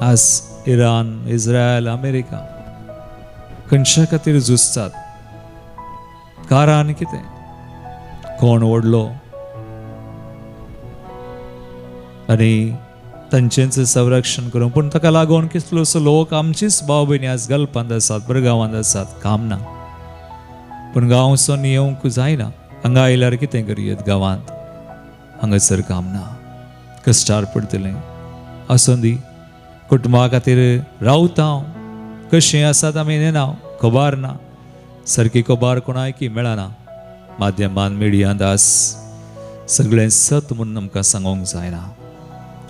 आज इरान, इज्रायल, अमेरिका खंयच्या खातीर झुजतात. कारण कितें? कोण व्हडलो आनी तांचेंच संरक्षण करूं. पूण ताका लागून कितलोसो लोक आमचीच भाव भयणी आज गल्पांत आसात, बरे गांवांत आसात. काम ना. पूण गांवसून येवंक जायना. हांगा आयल्यार कितें करयत गांवांत? हांगासर काम ना. कश्टार पडटलें. आसूं दी. कुटुंबा खातीर रावता हांव. कशीं आसात आमी नेना खबर ना. सारकी खबर कोणायकी मेळना. माध्यमान मिडियांत आज सगळें सत म्हणून आमकां सांगूंक जायना.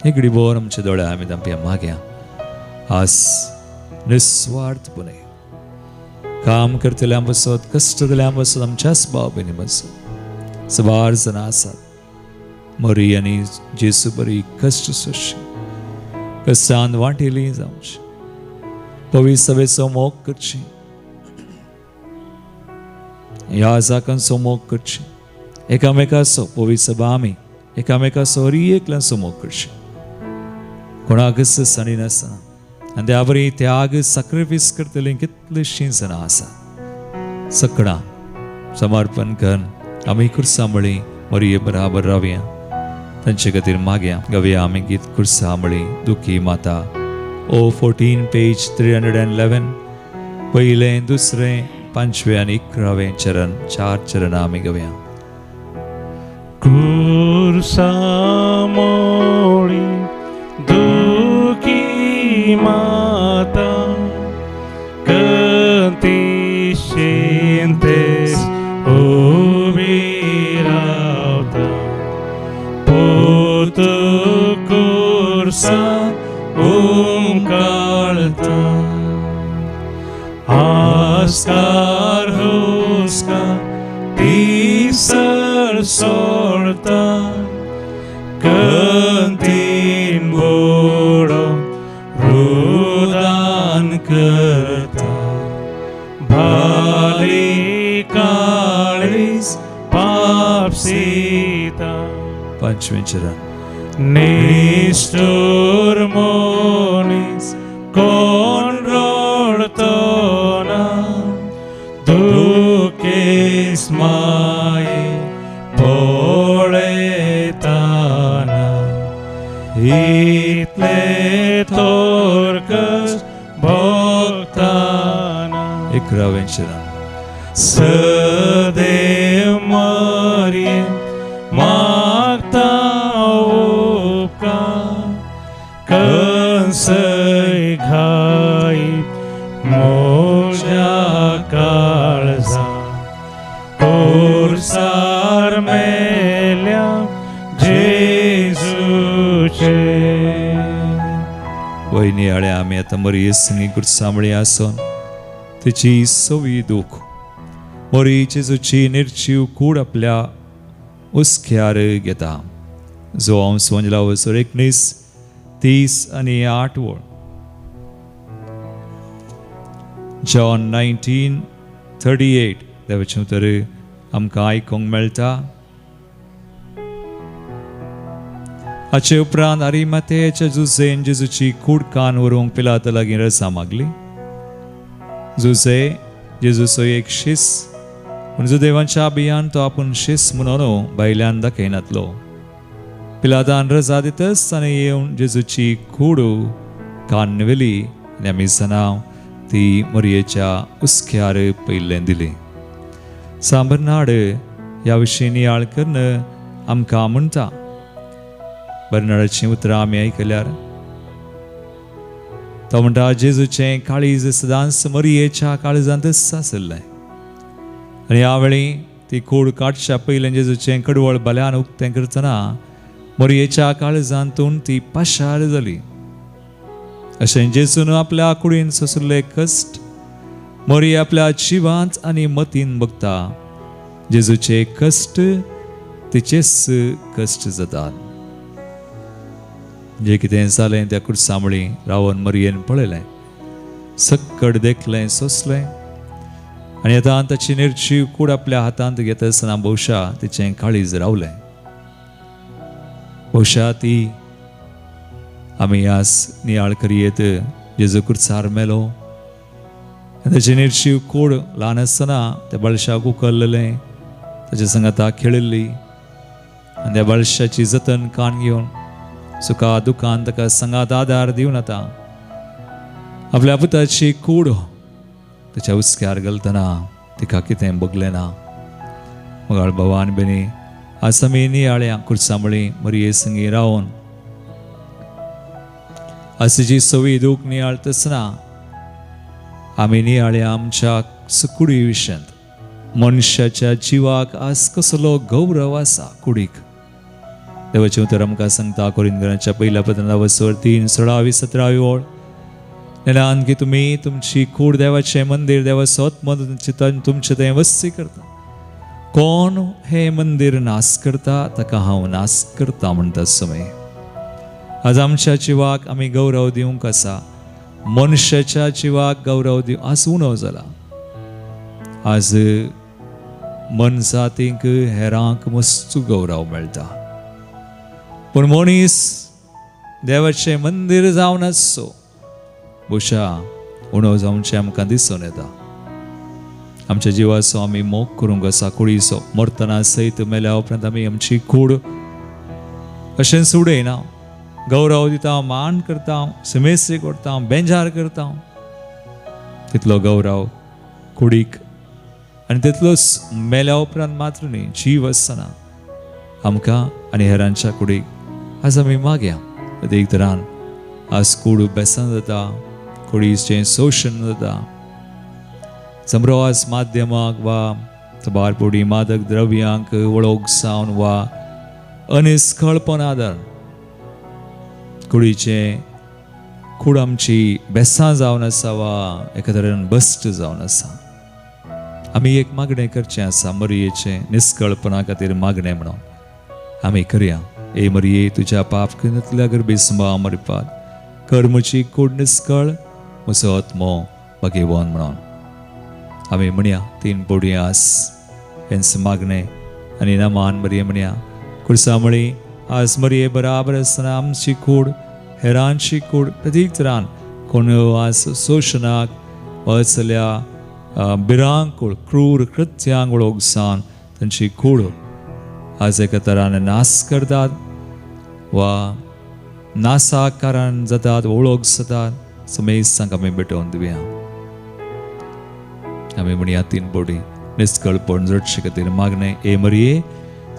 एक घडीभर आमच्या दोळ्या आमी तांपया मागया. आज निस्वार्थपणे काम करतल्यां बसत, कश्टतल्यां बसत, आमच्याच भाव भयणी बसत. सबार जाणां आसात. मरी आनी जेसू बरी कश्ट सोशी कश्टान वांटेली जावची. पवित्र सभेचो मोग करची. ह्या जाकांचो मोग करची. एकामेकाचो पवित्र सभा आमी एकामेकाचो हरी एकल्याचो मोग करची. कोणाकच सणी नासतना. आनी त्या बरी त्याग सॅक्रिफायस करतलीं कितलींशीं जाणां आसात. सगळां समर्पण करून आमी कुर्सामळी मरये बराबर रावया. तांचे खातीर मागया. गावया आमी गीत कुर्सामळी दुखी माता. O14 page 311. पयलें, दुसरें, 5वें आनी 11वें चरण. 4 चरणां आमी गावया. कुर्सामळी दुखी माता कंतिशेंतेस उबी रावता. पोत कुर्सान उमकाळता. आस्कार हुस्कार तिसर सोडता. कंतीन बोडो रुदान करता. भाली काळीस पाप सीता. 5वें चरण. निष्ठुर मोनीस कोण रडतो ना दुखेस माये पळयताना इतले थोरकस भोगताना 11 चरण. सदैव मरिये मागता उपकार कंसय घाई मोजा काळजा कोरसार मेल्या जेजूचे. वहिनी आळ्या आम्ही आता मरी येसनी गुडसामळी आसन तिची सवी दुख मोरी जेजूची निर्जीव कूड आपल्या उस्क्यार घेता. जो हांव सोंजला वसर 19, 30 आणि 8 वळ. जॉन 19:38 देवाचें उतर आमकां आयकूंक मेळटा. हाचे उपरांत अरिमथेयाच्या जुसेन जेजूची कूड कान व्हरूंक पिलाता लागीं रसा मागली. जुसे जेजूचो एक शिस पूण देवाच्या अभियान तो आपूण शिस म्हणून भायल्यान दाखयनातलो. पिलातान रजा दितस ताणें येवन जेजूची कूड कान व्हेली आनी आमी सनाव ती मरयेच्या उस्क्यार पयलें दिली. सांबरनाड ह्या विशीं नियाळ करून आमकां म्हणटा. बर्नाडाचीं उतरां आमी आयकल्यार तो म्हणटा जेजूचें काळीज सदांच मरयेच्या काळजांतच आसलें आनी ह्या वेळी ती कूड काडच्या पयलें जेजूचें कडवळ बल्यान उक्तें करतना मरयेच्या काळजांतून ती पाशार जाली. अशें जेजून आपल्या कुडीन सोंसले कश्ट मरी आपल्या जिवांत आनी मतीन भोगता. जेजूचे कश्ट तिचेच कश्ट जातात. जे कितें जालें त्या कुडसामळी रावन मरयेन पळयलें, सक्कड देखलें, सोंसलें आनी आतां ताची निर्जीव कूड आपल्या हातांत घेता आसतना भोवशा तिचें काळीज रावलें. भोवशा ती आमी आस नियाळ करियेत जेजू कुडसार मेलो. ताची निर्जीव कूड ल्हान आसतना त्या बाळशाक उखल्लें, ताच्या संगता खेळिल्ली आनी त्या बाळशाची जतन कान घेवन सुखा दुखान ताका संगात आदार दिवन आतां आपल्या पुताची कूड ताच्या उस्क्यार घालतना तिका कितें भोगलें ना. मगाळ भावान बेनी आज आमी नियाळ्या कुडसामळी मरये संगी रावन आसिची सवी दूख नियाळतना आमी नियाळ्या आमच्या कुडी विशयांत मनशाच्या जिवाक आज कसलो गौरव आसा कुडीक. देवाचें उतर आमकां सांगता कोरिंथीयांच्या पहिल्या पत्रांत 3:16-17 वळ. नेलान की तुमी तुमची कूड देवाचें मंदीर देवाचो आत्मो तुमचें तें वस्ती करता. कोण हे मंदीर नास करता ताका हांव नास करता म्हणटा समय. आज आमच्या जिवाक आमी गौरव दिवंक आसा. मनशाच्या जिवाक गौरव दिवंक आज उणो जाला. आज मनजातीक हेरांक मस्त गौरव मेळटा पूण मनीस देवाचें मंदीर जावन आसचो भुशा उणो जावचें आमकां दिसून येता. आमच्या जिवाचो आमी मोग करूंक आसा कुडीचो. मरतना सयत मेल्या उपरांत आमी आमची कूड अशें सोडयना. गौरव दिता, मान करता, समेस्त्री करता, बेंजार करता. तितलो गौरव कुडीक आनी तितलोच मेल्या उपरांत मात्र न्ही, जीव आसतना आमकां आनी हेरांच्या कुडीक आज आमी मागया. एक तरान आज कूड बेसन जाता, कुडीचें शोशण जाता. समरो आज माध्यमाक वा तबारपोडी मादक द्रव्यांक वळोवक सावन वा अनिस्खळपण आदार कुडीचें कूड आमची बेसां जावन आसा वा एका तरेन बस्ट जावन आसा. आमी एक मागणें करचें आसा मरयेचें निस्कळपणा खातीर मागणें म्हणून आमी करया. ए मरये तुज्या पाप खिणांतल्या गर्भेसंभाव मरपात कर म्हजी कूड निस्कळ म्हजो आत्मो भगेवन म्हणून आमी म्हणया. 3 पोडयास हेंच मागणें आनी नमान मरये म्हणया. कुडसामळी आज मरये बराबर आसतना आमची कूड हेरांची कूड प्रतीक तरान कोण आज शोशणाक वचल्या बिरांक कूड क्रूर कृत्यांक वळोगसान तांची कूड आज एका तरान नास करतात वा नासाक कारण जातात वळोग जातात समेसांक आमी भेटोवन दिवया आमी म्हणया तीन बोडी निस्कळपण जडचे खातीर मागणे ए मरये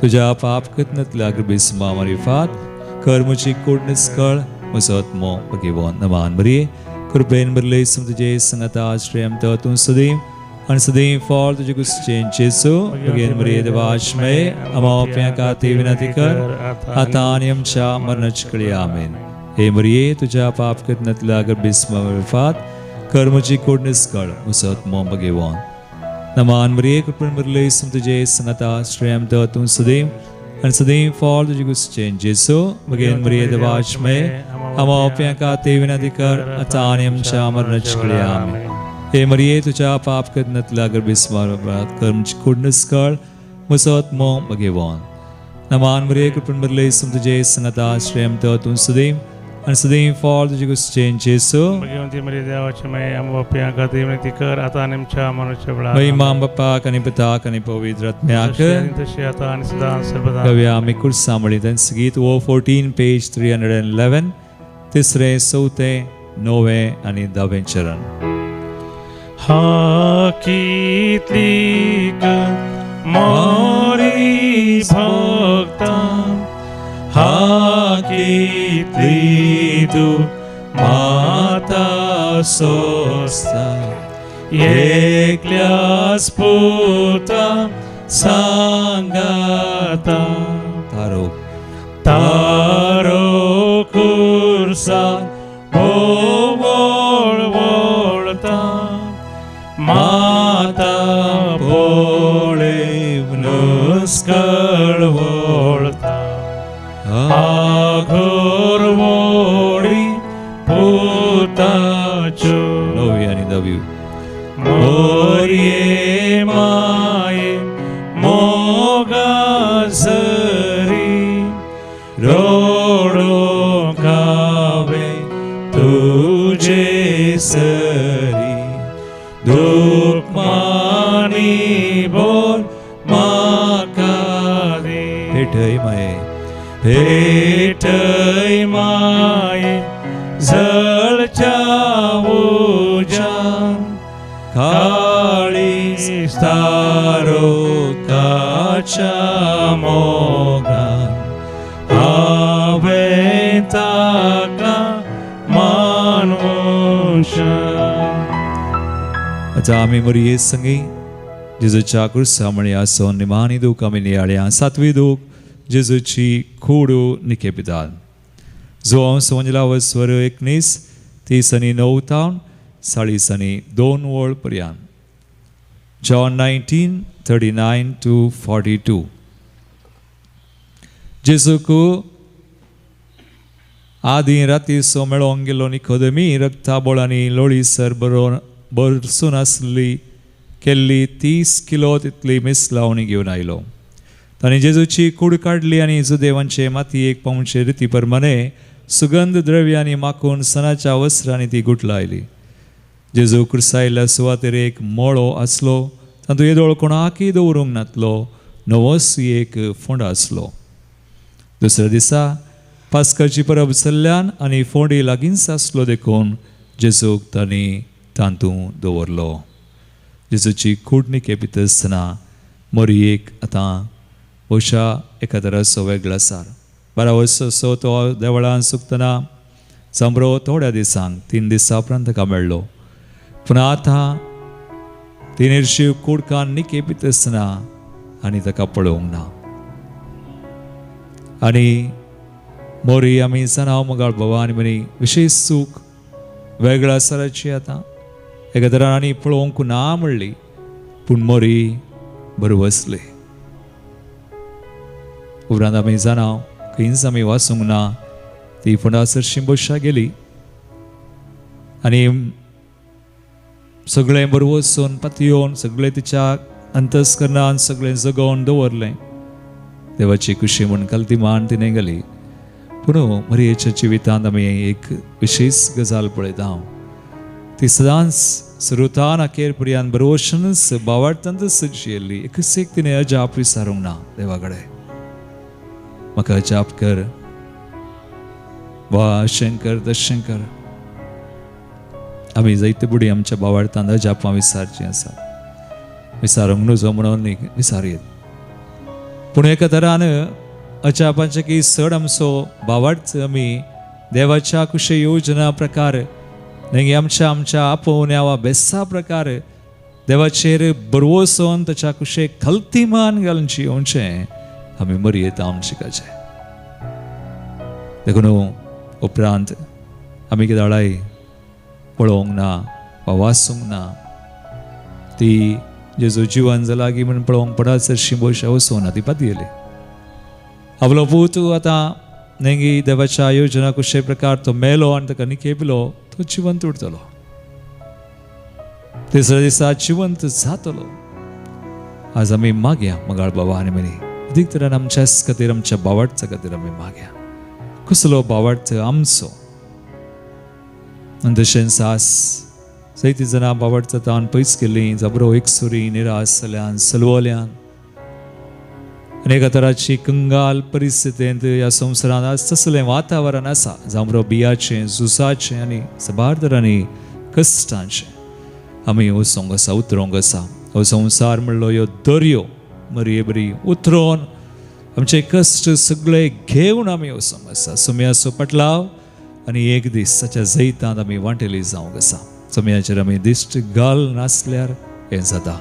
तुझ्या पाप कतनातल्या गर्भिस्मा मारिफात कर मुची कूड निस्कळ म्हजो आत्मो भगेवन नमान मरये कृपेन बरले सम तुजे संगता आश्रयम तूं सदैव आनी सदैव फॉल तुजे गुस्तेन जेसू भगेन मरये देवाश्मय अमाप्या खातीर विनंती कर आतां आनी आमच्या मरणाचे कळे आमेन हे मरये तुझ्या पाप कतनातल्या गर्भिस्मा मारिफात कर मुची कूड निस्कळ म्हजो आत्मो भगेवन नमान मरये कृपेन बरले सम तुजे संगता आश्रयम तूं सदैव आनी सदैव फॉल तुजे गुस्तेन जेसू भगेन मरये देवाश्मय अमाप्या खातीर विनंती कर आतां आनी आमच्या मरणाचे कळे आमेन हे मरये तुझ्या पाप कतनातल्या गर्भिस्मा मारिफात कर मुची कूड निस्कळ म्हजो आत्मो भगेवन नमान मरये कृपेन बरले सम तुजे संगता आश्रयम तूं सदैव आनी सदैव फॉल तुजे गुस्तेन जेसू भगवंती मरी देवाचे माय आमोप्या खातीर विनंती कर आतां आनी आमच्या मरणाच्या वेळार महिमा बापाक आनी पिताक आनी पवित्र आत्म्याक तशें आतां आनी सदां सर्वदा कव्या आमी कुर्स सांबाळीत संगीत वो 14 पेज 311 तिसरे चौथे नवे आनी 10वें चरण हा कितली मोरी भक्ता हा कितली तू माता सोस्ता एकल्याच पुता सांगाता तारो तारो कुर्सा ओवळ वळता माता पोळे नुस्कळ वळता आघोर वोडी पुताच्यो नवी आनी 10वी मोरये माये मोगा झरी रोडो कावे तुझे सरी दुख मानी बोल माका दे भेटय माये भेटय माये जळच्या उजान काळी तारो काच्या मोगान हांवें ताका मानवशा आतां आमी मरये संगी जेजूच्या कुर्सा म्हळ्या आसोन निमाणी दूख आमी नियाळ्या 7वी दूख जेजूची कूड निकेपितात जो सोंजला वस्वर 19 30 आनी 9 तावन 40 आनी 2 वळ पर्यंत जॉन 19:39 to 42 जेजूक आदी राती सो मेळोंक गेलो निकोदेमी रक्ता बोळांनी लोळीसर बरसून आसली केल्ली 30 किलो तितली मिसलावणी घेवन आयलो ताणें जेजूची कूड काडली आनी येजूदेवांचे मातयेक पावचे रिती प्रमाणे सुगंध द्रव्यांनी माखून सणाच्या वस्त्रांनी ती गुटलायली जेजू कुर्सायल्या सुवातेर एक मळो आसलो तातूंत येदोळ कोणाकय दवरूंक नासलो नवोस एक फोंड आसलो दुसऱ्या दिसा पास्काची परब चल्ल्यान आनी फोंडी लागींच आसलो देखून जेजूक तांणी तांतूं दवरलो जेजूची कूड निकेपित आसतना मरयेक आतां ओशा एका तराचो वेगळो आसार 12 वर्साचो तो देवळान सुकतना चंब्रो थोड्या दिसांक 3 दिसां उपरांत ताका मेळ्ळो पूण आतां ती निर्शीव कूडकान निकेपित आसतना आनी ताका पळोवंक ना आनी मोरी आमी जाणाव मोगाळ भवानी म्हणी विशेष सूख वेगळ्या आसाराची आतां एका तरान आनी पळोवंक ना म्हणली पूण मोरी बरो वसले उपरांत आमी जाणाव खंयच आमी वाचूंक ना ती फुडासरशी बसशा गेली आनी सगळें बरो वचून पातयोवन सगळें तिच्या अंतस्करणान सगळें जगोवन दवरलें देवाची कुशी म्हूण कल्तिमान तिणें गेली. पूण मरयेच्या जिवितांत आमी एक विशेष गजाल पळयता. ती सदांच सुरवातान अखेर पर्यंत बरोवशेनच बावार्थांतच जियेल्ली. एकच एक तिणें अजाप विचारूंक ना देवा कडेन, म्हाका अजाप कर वा अशें कर तशें कर. आमी जायते बुडी आमच्या बावार्थांत अजापां विचारचीं आसा. विचारूंक नजो म्हणून विचारीत. पूण एका तरान अजापाचें की चड आमचो भावार्थ आमी देवाच्या कुशे योजना प्रकार नेगी आमच्या आपोवण्या वा बेस्सा प्रकार देवाचेर बरवोसोन ताच्या कुशेक खलतीमान घालून जियोवचें आमी मरयेंत आवन शिकचें. देखून उपरांत आमी कितें आळाय पळोवंक ना वा वाचूंक ना. ती जेजू जिवन जाला की म्हण पळोवंक पडा चडशीं बस वचूंक ना. ती पातयेली. आपलो पूत आतां नेगी देवाच्या योजना कुशे प्रकार तो मेलो आनी ताका निखेपलो, तो जिवंत उरतलो. तिसऱ्या दिसा जिवंत जातलो. आज आमी मागया मगाळ बाबा आनी म्हणी अदीक तरान आमच्याच खातीर आमच्या बावार्था खातीर आमी मागया. कसलो बावार्थ आमचो. आनी तशेंच सास जायतीं जाणां बावार्थांत पयस गेल्लीं. जाबरो एकसुरी निराश जाल्यान सलवल्यान अनेक तराची कंगाल परिस्थितींत ह्या संवसारांत आज तसलें वातावरण आसा. जांबरो बियाचें झुजाचें आनी सबारदारांनी कश्टांचें. आमी वचोंक आसा, उतरोंक आसा. हो संवसार म्हणलो ह्यो दर्यो मरये बरी उतरोवन आमचे कश्ट सगळे घेवन आमी वचोंक आसा. सुम्याचो पटलाव आनी एक दीस ताच्या जैतांत आमी वांटेली जावंक आसा. सुम्याचेर आमी दिश्ट घाल नासल्यार हें जाता.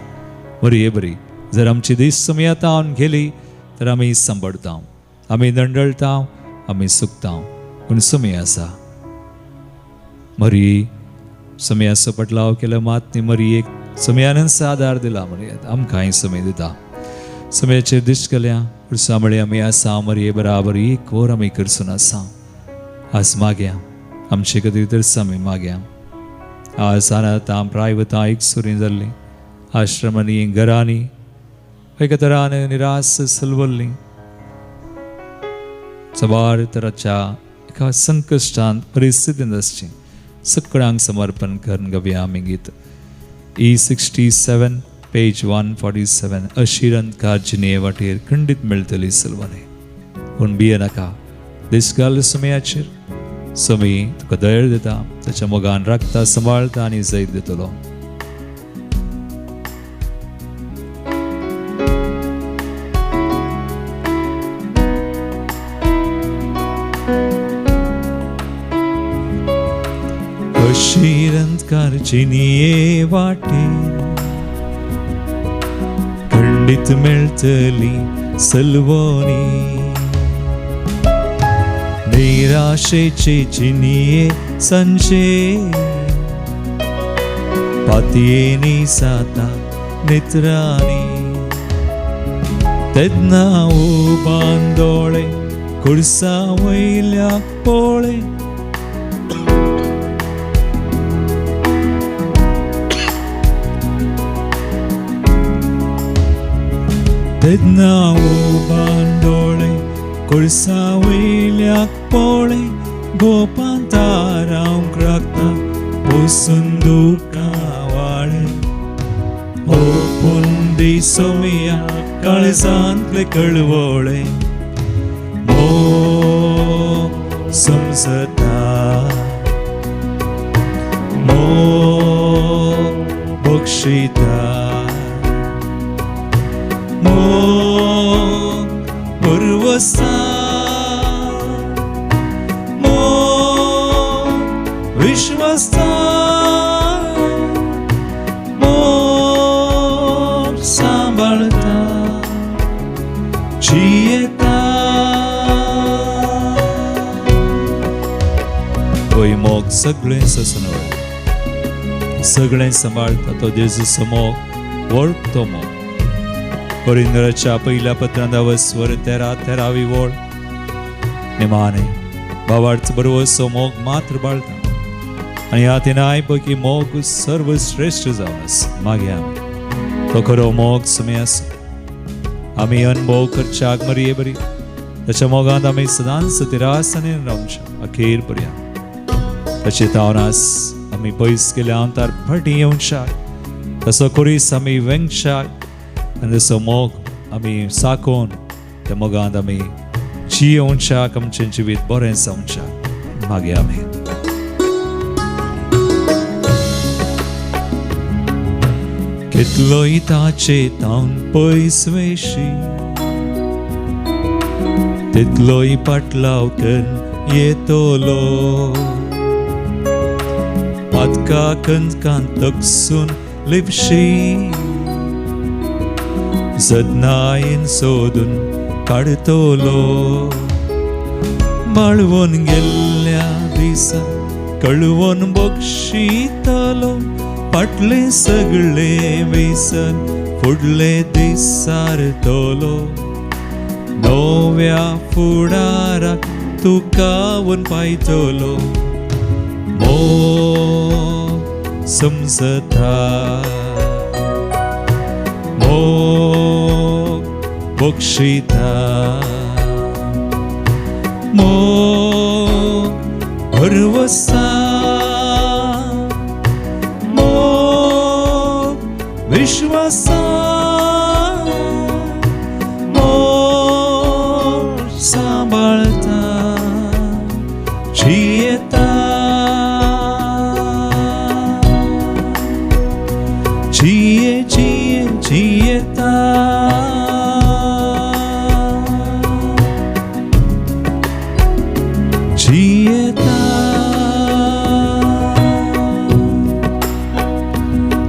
मरये बरी जर आमची दिस सुम्यातावन गेली तर आमी सांबडता, आमी दंडळता, आमी सुकता. पूण सुमी आसा. मरी सुम्याचो पटलाव केलो मात ती मरयेक सुम्यानच आदार दिला. म्हणत आमकांय सुमी दिता. सुम्याचेर दिश्ट केल्या पुरसामळे आमी आसा. मरये बराबर एक वर आमी करसून आसा. आज मागया आमचे खातीर तर आमी मागया. आज अनाथां प्रायवतां एकसुरी जाल्ली, आश्रमांनी घरांनी एका तरान निराश सलवल्ली. सवार तराच्या एका संकश्टांत परिस्थितींत आसची सगळ्यांक समर्पण करून घेवया आमी गीत. E67 page 147. अशिरंतकार जिने वाटेर खंडीत मेळटली सलवणे. पूण भियेनाका, दिसगाल सुमयाचेर. सुमी तुका दयर दिता, ताच्या मोगान राखता, सांबाळता आनी जैत दितलो. अशिरंतकार जिने वाटेर खंडीत मेळटली सलवणी. निराशेचे जिनिये संचे पातयेनी साता नित्रांनी. तेन्ना उबान दोळे खुर्सा वयल्या पोळे. तेन्ना उबान दोळे खुर्सा वयल्या पोळे. गोपांतारांक राखता बसून दुकां वाळे. ओपून सोमिया काळजांतले कळवळे. मोग समजता, मोग बक्षिता. मोग पुरवसा, मोग विश्वस्ता. मोग सांबाळता, जियेता. होय मोग सगळें ससनवळ, सगळें सांबाळता. तो जेजूचो मोग वळखतो मोग. कोरिंथराच्या पहिल्या पत्रांत स्वर 13 वळ. निमाणे भावार्थ बरोवसो मोग मात्र बाळता. आनी ह्या तिनाय पैकी मोग सर्वश्रेष्ठ जावन आसा. मागया तो खरो मोग सुमे आसा. आम्ही अनुभव करच्याक मरिये बरी त्याच्या मोगांत आम्ही सदांच तिरासने रावच्या अखेर पर्यंत त्याचे तावनास आम्ही पयस केल्या अंतर फाटी येवच्याक तसो कोरीस आम्ही वेंगच्याक आनी तसो मोग आम्ही साकोन त्या मोगांत आम्ही जियोवच्याक आमचें जिवीत बरें जावच्याक मागे आमी कितलोय ताचे तावन पयस वेशी तितलोय पाटलावकन येतोलो पातका कणकान तकसून लिपशी जतनायेन सोदून काडतोलो बाळवून गेल्ल्या दिसा कळवून बक्षितलो फाटले सगळे वेसन फुडले दीस सारतलो नव्या फुडाराक तुकावून पायतलो मोग समजता मोग बक्षिता मोग भरवसा मोग विश्वासा मोग सांभाळता जियेता जिये जिये जियेता जियेता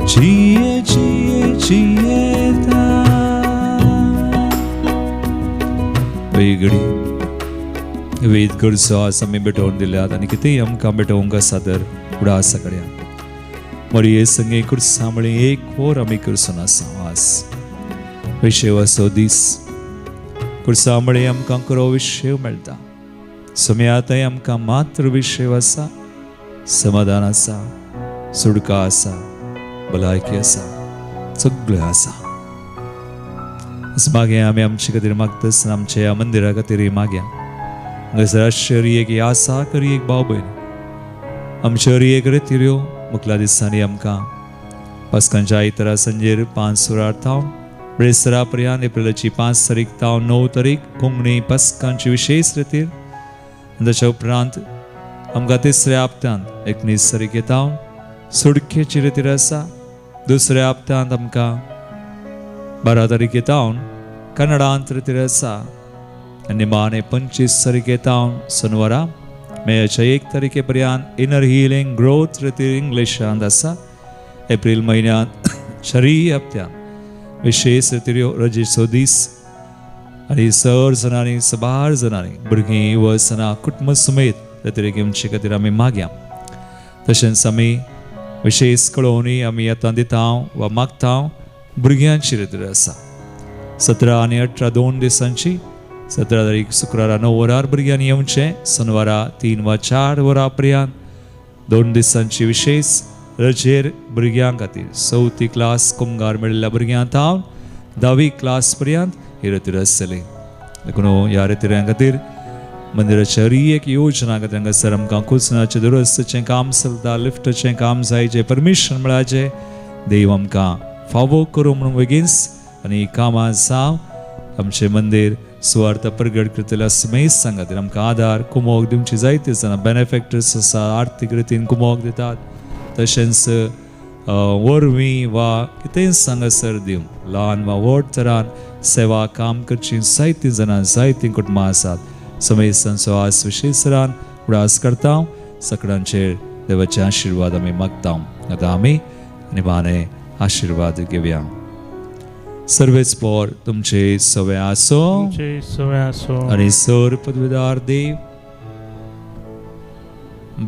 जिये जिये जियेता वेगळी वेद करचो आसा आमी भेटोवन दिल्यात आनी कितेंय आमकां भेटोवंक आसा तर फुडां आसा सगळ्यांक मरिये संगे कुर्सामळी एक वर आमी करसून आसा आस विशेव असो दीस कुर्सामळी आमकां करो विशेव मेळटा समेयातय आमकां मात्र विशेव आसा समाधान आसा सुडका आसा भलायकी आसा सगळें आसा मागे आमी आमचे खातीर मागता आमच्या ह्या मंदिरा खातीर मागया हांगासर शर्येक आसा करी एक भाव भयण आमच्या एक रितीऱ्यो मुखल्या दिसांनी आमकां पास्कांच्या आयतारा संजेर 5 सुरार तावन ब्रेसरा पर्यंत एप्रिलाची 5 तारीख तावन 9 तारीख कोंकणी पास्कांची विशेष रितीर ताच्या उपरांत आमकां तिसऱ्या हप्त्यांत 19 तारीख तावन सुडकेची रितीर आसा दुसऱ्या हप्त्यांत आमकां 12 तारीख तावन कन्नडांत रितीर आसा आनी निमाणे 25 तारीख तावन सोनवारा मेच्या 1 तारखे पर्यंत इनर हिलिंग ग्रोथ रितीर इंग्लिशांत आसा एप्रिल म्हयन्यांत शरी हप्त्यांत विशेष रितीऱ्यो रजेचो दीस आनी सर जणांनी सबार जणांनी भुरगीं वसना कुटुंब समेत रितीर घेवचे खातीर आमी मागया तशेंच आमी विशेष कळोवणी आमी आतां दिता वा मागता भुरग्यांची रितीर आसा 17 आनी 18 2 दिसांची 17 तारीख शुक्रारा 9 वरार भुरग्यांनी येवचें सोनवारा 3 वा 4 वरां पर्यंत 2 दिसांची विशेष रजेर भुरग्यां खातीर 4थी क्लास कुमगार मेळिल्ल्या भुरग्यां तावन 10वी क्लास पर्यंत ही रितीर आसतली देखून ह्या रितीऱ्यां खातीर मंदिराच्या एक योजना खातीर हांगासर आमकां कुसनाचें दुरुस्तीचें काम चलता लिफ्टाचें काम जायचें परमिशन मेळाचें देव आमकां फावो करूं म्हणून बेगीनच आनी कामां जावं आमचें मंदिर सुवार्थ प्रगट करतल्या समेस्त खातीर आमकां आदार कुमोग दिवची जायते जाणां बेनिफॅक्टर्स आसा आर्थीक रितीन कुमोग दितात तशेंच वरवीं वा कितेंय हांगासर दिवं ल्हान वा व्हड तरान सेवा काम करची जायतीं जाणां जायतीं कुटुंबां आसात समेस्तांचो आस विशेषरान उडास करता सगळ्यांचेर देवाचे आशिर्वाद आमी मागता आतां आमी निमाणे आशिर्वाद घेवया सर्वेच पोर तुमचे सवे आसो आणि सर पदवीदार देव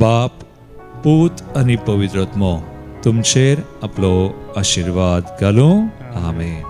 बाप पूत आणि पवित्र आत्मो तुमचेर आपलो आशिर्वाद घालूं आमेन